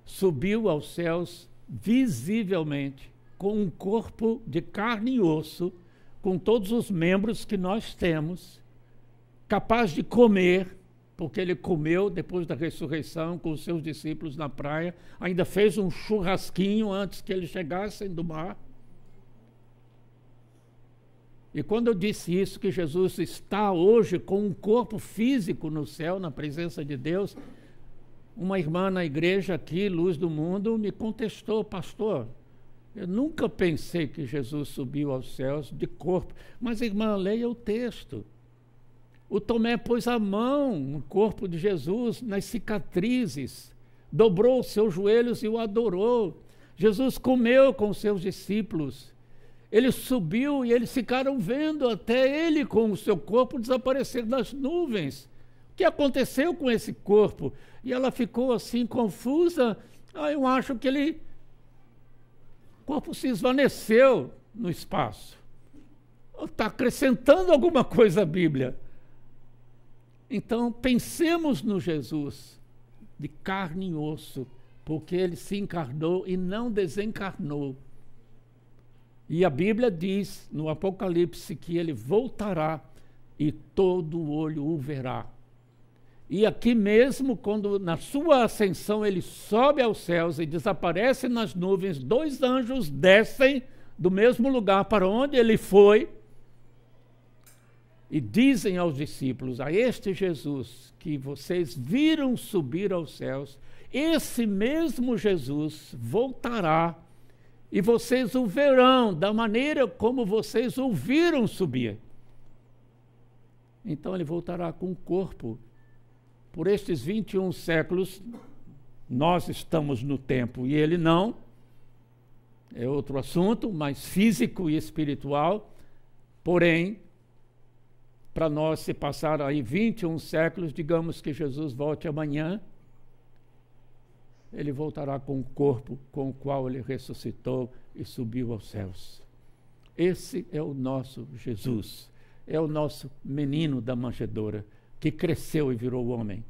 Speaker 1: subiu aos céus visivelmente, com um corpo de carne e osso, com todos os membros que nós temos, capaz de comer, porque ele comeu depois da ressurreição com os seus discípulos na praia, ainda fez um churrasquinho antes que eles chegassem do mar. E quando eu disse isso, que Jesus está hoje com um corpo físico no céu, na presença de Deus, uma irmã na igreja aqui, Luz do Mundo, me contestou: pastor, eu nunca pensei que Jesus subiu aos céus de corpo. Mas, irmã, leia o texto. O Tomé pôs a mão no corpo de Jesus, nas cicatrizes, dobrou os seus joelhos e o adorou. Jesus comeu com os seus discípulos. Ele subiu e eles ficaram vendo até ele com o seu corpo desaparecer das nuvens. O que aconteceu com esse corpo? E ela ficou assim confusa. Eu acho que o corpo se esvaneceu no espaço. Está acrescentando alguma coisa à Bíblia. Então, pensemos no Jesus de carne e osso, porque ele se encarnou e não desencarnou. E a Bíblia diz no Apocalipse que ele voltará e todo olho o verá. E aqui mesmo, quando na sua ascensão ele sobe aos céus e desaparece nas nuvens, 2 anjos descem do mesmo lugar para onde ele foi e dizem aos discípulos: a este Jesus que vocês viram subir aos céus, esse mesmo Jesus voltará e vocês o verão da maneira como vocês o viram subir. Então ele voltará com o corpo. Por estes 21 séculos, nós estamos no tempo e ele não. É outro assunto, mais físico e espiritual. Porém, para nós se passar aí 21 séculos, digamos que Jesus volte amanhã, ele voltará com o corpo com o qual ele ressuscitou e subiu aos céus. Esse é o nosso Jesus, é o nosso menino da manjedoura, que cresceu e virou homem.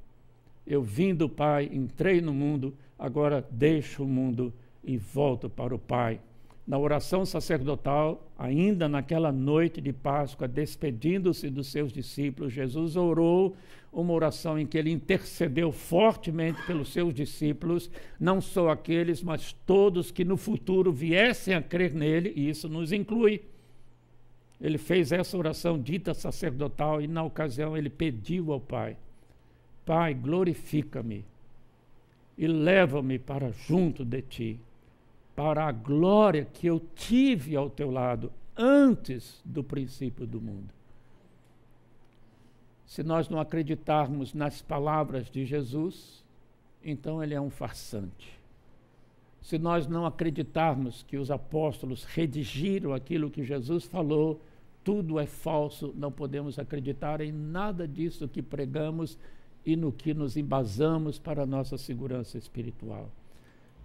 Speaker 1: Eu vim do Pai, entrei no mundo, agora deixo o mundo e volto para o Pai. Na oração sacerdotal, ainda naquela noite de Páscoa, despedindo-se dos seus discípulos, Jesus orou uma oração em que ele intercedeu fortemente pelos seus discípulos, não só aqueles, mas todos que no futuro viessem a crer nele, e isso nos inclui. Ele fez essa oração dita sacerdotal e, na ocasião, ele pediu ao Pai: Pai, glorifica-me e leva-me para junto de ti, para a glória que eu tive ao teu lado antes do princípio do mundo. Se nós não acreditarmos nas palavras de Jesus, então ele é um farsante. Se nós não acreditarmos que os apóstolos redigiram aquilo que Jesus falou, tudo é falso, não podemos acreditar em nada disso que pregamos e no que nos embasamos para a nossa segurança espiritual.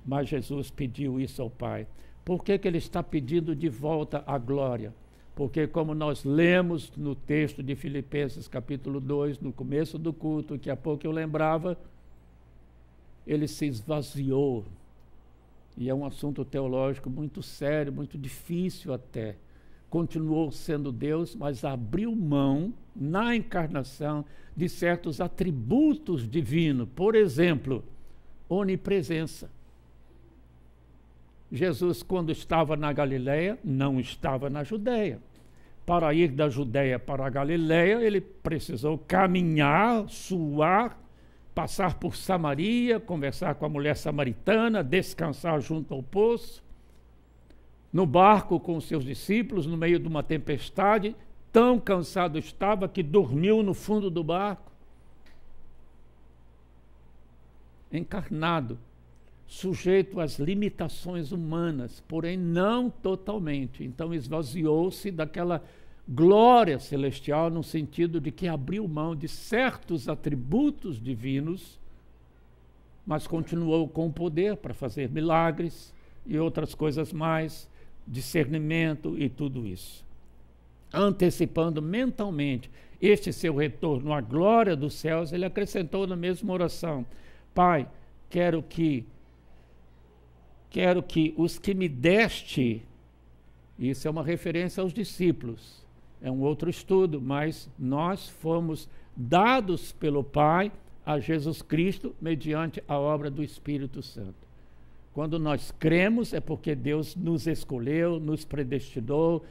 Speaker 1: Mas Jesus pediu isso ao Pai. Por que ele está pedindo de volta a glória? Porque, como nós lemos no texto de Filipenses capítulo 2, no começo do culto, que há pouco eu lembrava, ele se esvaziou. E é um assunto teológico muito sério, muito difícil até. Continuou sendo Deus, mas abriu mão, na encarnação, de certos atributos divinos. Por exemplo, onipresença. Jesus, quando estava na Galileia, não estava na Judeia. Para ir da Judeia para a Galileia, ele precisou caminhar, suar, passar por Samaria, conversar com a mulher samaritana, descansar junto ao poço. No barco com os seus discípulos, no meio de uma tempestade, tão cansado estava que dormiu no fundo do barco. Encarnado, sujeito às limitações humanas, porém não totalmente. Então esvaziou-se daquela glória celestial, no sentido de que abriu mão de certos atributos divinos, mas continuou com o poder para fazer milagres e outras coisas mais, discernimento e tudo isso. Antecipando mentalmente este seu retorno à glória dos céus, ele acrescentou na mesma oração: Pai, quero que quero que os que me deste, isso é uma referência aos discípulos, é um outro estudo, mas nós fomos dados pelo Pai a Jesus Cristo mediante a obra do Espírito Santo. Quando nós cremos é porque Deus nos escolheu, nos predestinou,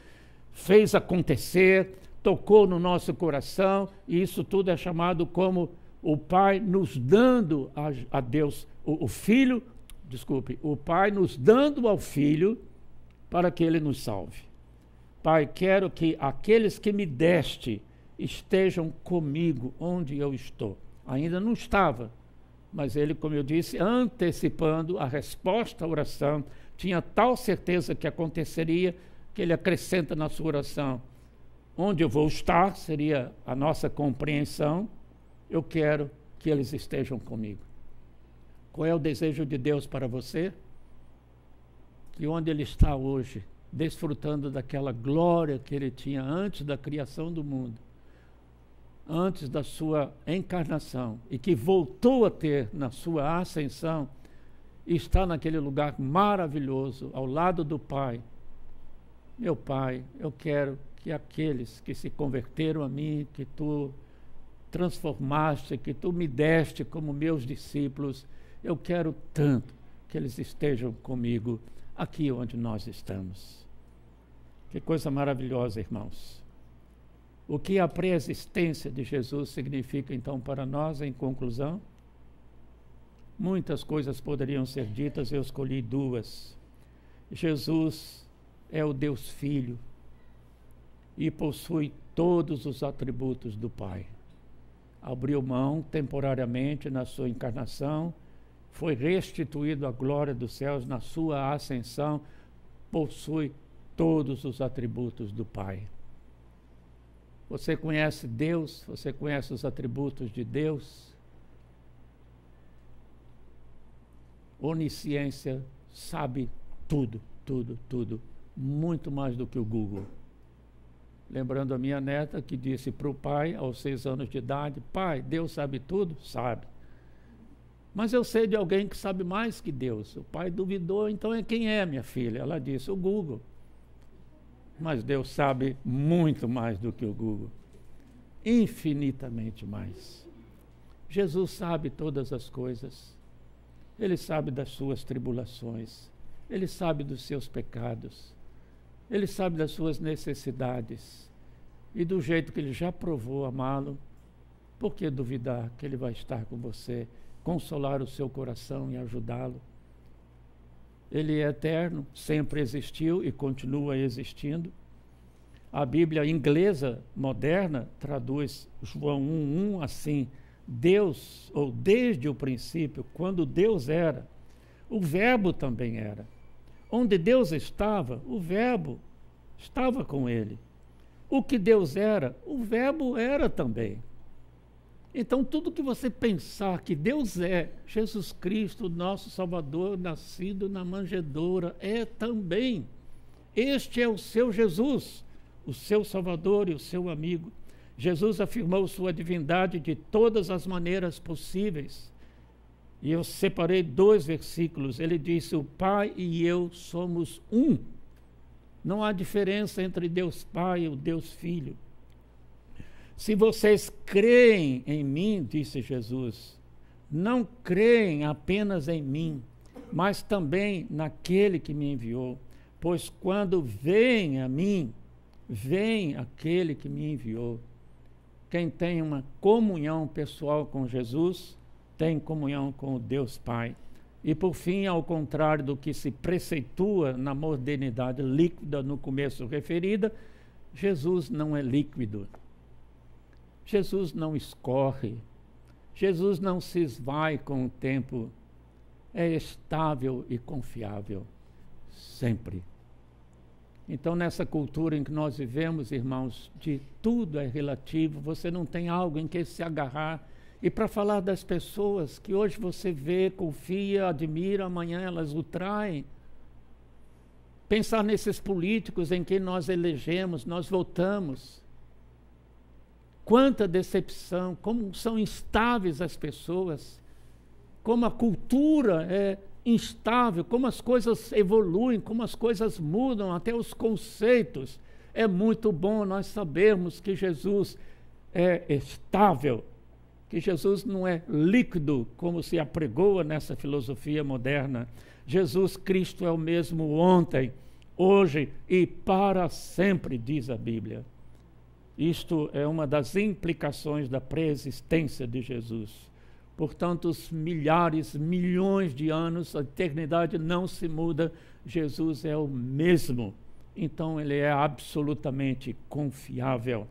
Speaker 1: fez acontecer, tocou no nosso coração, e isso tudo é chamado como o Pai nos dando a Deus, o Pai nos dando ao Filho para que Ele nos salve. Pai, quero que aqueles que me deste estejam comigo onde eu estou. Ainda não estava, mas ele, como eu disse, antecipando a resposta à oração, tinha tal certeza que aconteceria, que ele acrescenta na sua oração: onde eu vou estar, seria a nossa compreensão, eu quero que eles estejam comigo. Qual é o desejo de Deus para você? Que onde ele está hoje, desfrutando daquela glória que ele tinha antes da criação do mundo, antes da sua encarnação, e que voltou a ter na sua ascensão, está naquele lugar maravilhoso, ao lado do Pai. Meu Pai, eu quero que aqueles que se converteram a mim, que tu transformaste, que tu me deste como meus discípulos, eu quero tanto que eles estejam comigo aqui onde nós estamos. Que coisa maravilhosa, irmãos. O que a pré-existência de Jesus significa, então, para nós, em conclusão? Muitas coisas poderiam ser ditas, eu escolhi duas. Jesus é o Deus Filho e possui todos os atributos do Pai. Abriu mão temporariamente na sua encarnação, foi restituído à glória dos céus na sua ascensão, possui todos os atributos do Pai. Você conhece Deus? Você conhece os atributos de Deus? Onisciência, sabe tudo, tudo, tudo, muito mais do que o Google. Lembrando a minha neta que disse para o pai, aos 6 anos de idade: pai, Deus sabe tudo? Sabe. Mas eu sei de alguém que sabe mais que Deus. O pai duvidou, então quem é, minha filha? Ela disse: o Google. Mas Deus sabe muito mais do que o Google, infinitamente mais. Jesus sabe todas as coisas. Ele sabe das suas tribulações, ele sabe dos seus pecados, ele sabe das suas necessidades. E do jeito que ele já provou amá-lo, por que duvidar que ele vai estar com você, consolar o seu coração e ajudá-lo? Ele é eterno, sempre existiu e continua existindo. A Bíblia inglesa moderna traduz João 1:1 assim: Deus, ou desde o princípio, quando Deus era, o Verbo também era. Onde Deus estava, o Verbo estava com ele. O que Deus era, o Verbo era também. Então, tudo que você pensar que Deus é, Jesus Cristo, nosso Salvador, nascido na manjedoura, é também. Este é o seu Jesus, o seu Salvador e o seu amigo. Jesus afirmou sua divindade de todas as maneiras possíveis. E eu separei 2 versículos. Ele disse: o Pai e eu somos um. Não há diferença entre Deus Pai e o Deus Filho. Se vocês creem em mim, disse Jesus, não creem apenas em mim, mas também naquele que me enviou. Pois quando veem a mim, vem aquele que me enviou. Quem tem uma comunhão pessoal com Jesus, tem comunhão com o Deus Pai. E por fim, ao contrário do que se preceitua na modernidade líquida no começo referida, Jesus não é líquido. Jesus não escorre. Jesus não se esvai com o tempo. É estável e confiável, sempre. Então, nessa cultura em que nós vivemos, irmãos, de tudo é relativo, você não tem algo em que se agarrar. E para falar das pessoas que hoje você vê, confia, admira, amanhã elas o traem. Pensar nesses políticos em quem nós elegemos, nós votamos. Quanta decepção, como são instáveis as pessoas, como a cultura é instável, como as coisas evoluem, como as coisas mudam, até os conceitos. É muito bom nós sabermos que Jesus é estável, que Jesus não é líquido, como se apregoa nessa filosofia moderna. Jesus Cristo é o mesmo ontem, hoje e para sempre, diz a Bíblia. Isto é uma das implicações da preexistência de Jesus. Por tantos milhares, milhões de anos, a eternidade não se muda, Jesus é o mesmo. Então ele é absolutamente confiável.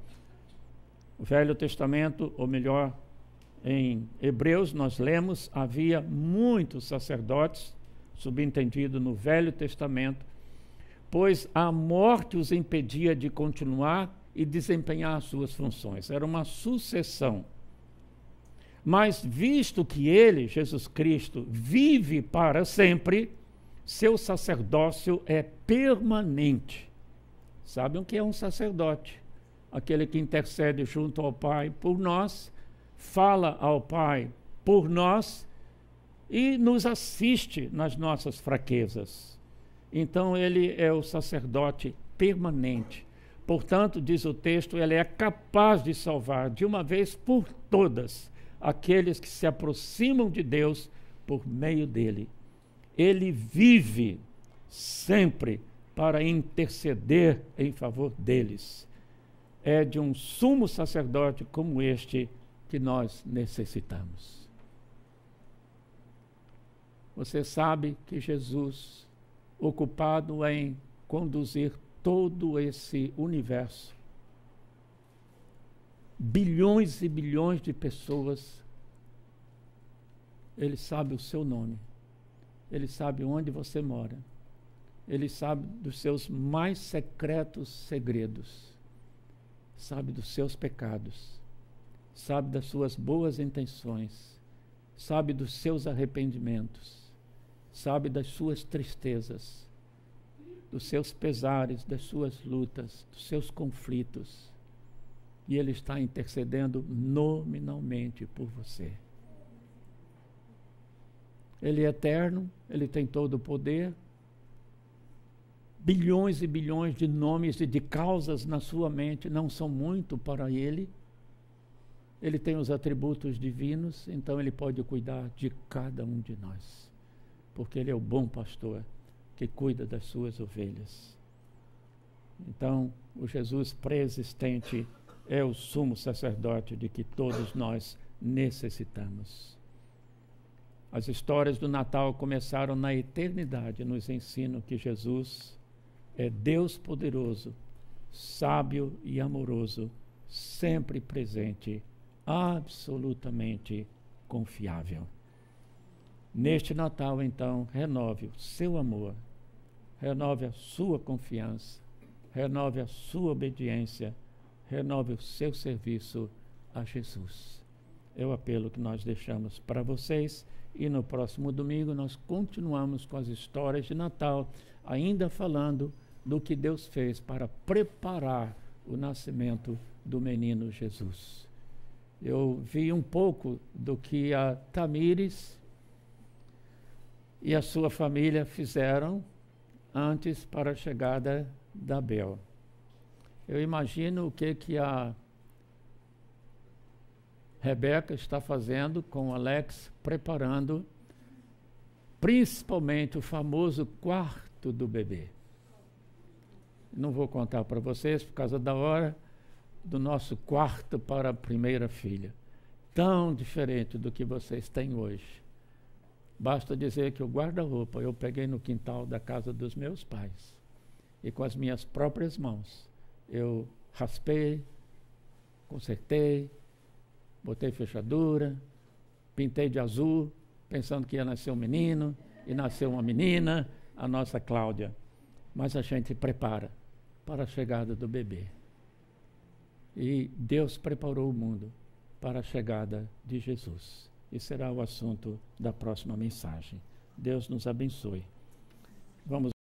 Speaker 1: O Velho Testamento, ou melhor, em Hebreus nós lemos, havia muitos sacerdotes, subentendido no Velho Testamento, pois a morte os impedia de continuar e desempenhar suas funções. Era uma sucessão. Mas visto que ele, Jesus Cristo, vive para sempre, seu sacerdócio é permanente. Sabem o que é um sacerdote? Aquele que intercede junto ao Pai por nós, fala ao Pai por nós e nos assiste nas nossas fraquezas. Então ele é o sacerdote permanente. Portanto, diz o texto, ele é capaz de salvar de uma vez por todas aqueles que se aproximam de Deus por meio dele. Ele vive sempre para interceder em favor deles. É de um sumo sacerdote como este que nós necessitamos. Você sabe que Jesus, ocupado em conduzir todo esse universo, bilhões e bilhões de pessoas, ele sabe o seu nome, ele sabe onde você mora, ele sabe dos seus mais secretos segredos, sabe dos seus pecados, sabe das suas boas intenções, sabe dos seus arrependimentos, sabe das suas tristezas, dos seus pesares, das suas lutas, dos seus conflitos. E ele está intercedendo nominalmente por você. Ele é eterno, ele tem todo o poder, bilhões e bilhões de nomes e de causas na sua mente não são muito para ele. Ele tem os atributos divinos, então ele pode cuidar de cada um de nós, porque ele é o bom pastor que cuida das suas ovelhas. Então, o Jesus preexistente é o sumo sacerdote de que todos nós necessitamos. As histórias do Natal começaram na eternidade, nos ensinam que Jesus é Deus poderoso, sábio e amoroso, sempre presente, absolutamente confiável. Neste Natal, então, renove o seu amor, renove a sua confiança, renove a sua obediência, renove o seu serviço a Jesus. É o apelo que nós deixamos para vocês e no próximo domingo nós continuamos com as histórias de Natal, ainda falando do que Deus fez para preparar o nascimento do menino Jesus. Eu vi um pouco do que a Tamires e a sua família fizeram antes para a chegada da Bel. Eu imagino o que a Rebeca está fazendo com o Alex, preparando principalmente o famoso quarto do bebê. Não vou contar para vocês por causa da hora do nosso quarto para a primeira filha. Tão diferente do que vocês têm hoje. Basta dizer que o guarda-roupa eu peguei no quintal da casa dos meus pais. E com as minhas próprias mãos, eu raspei, consertei, botei fechadura, pintei de azul, pensando que ia nascer um menino, e nasceu uma menina, a nossa Cláudia. Mas a gente prepara para a chegada do bebê. E Deus preparou o mundo para a chegada de Jesus. E será o assunto da próxima mensagem. Deus nos abençoe. Vamos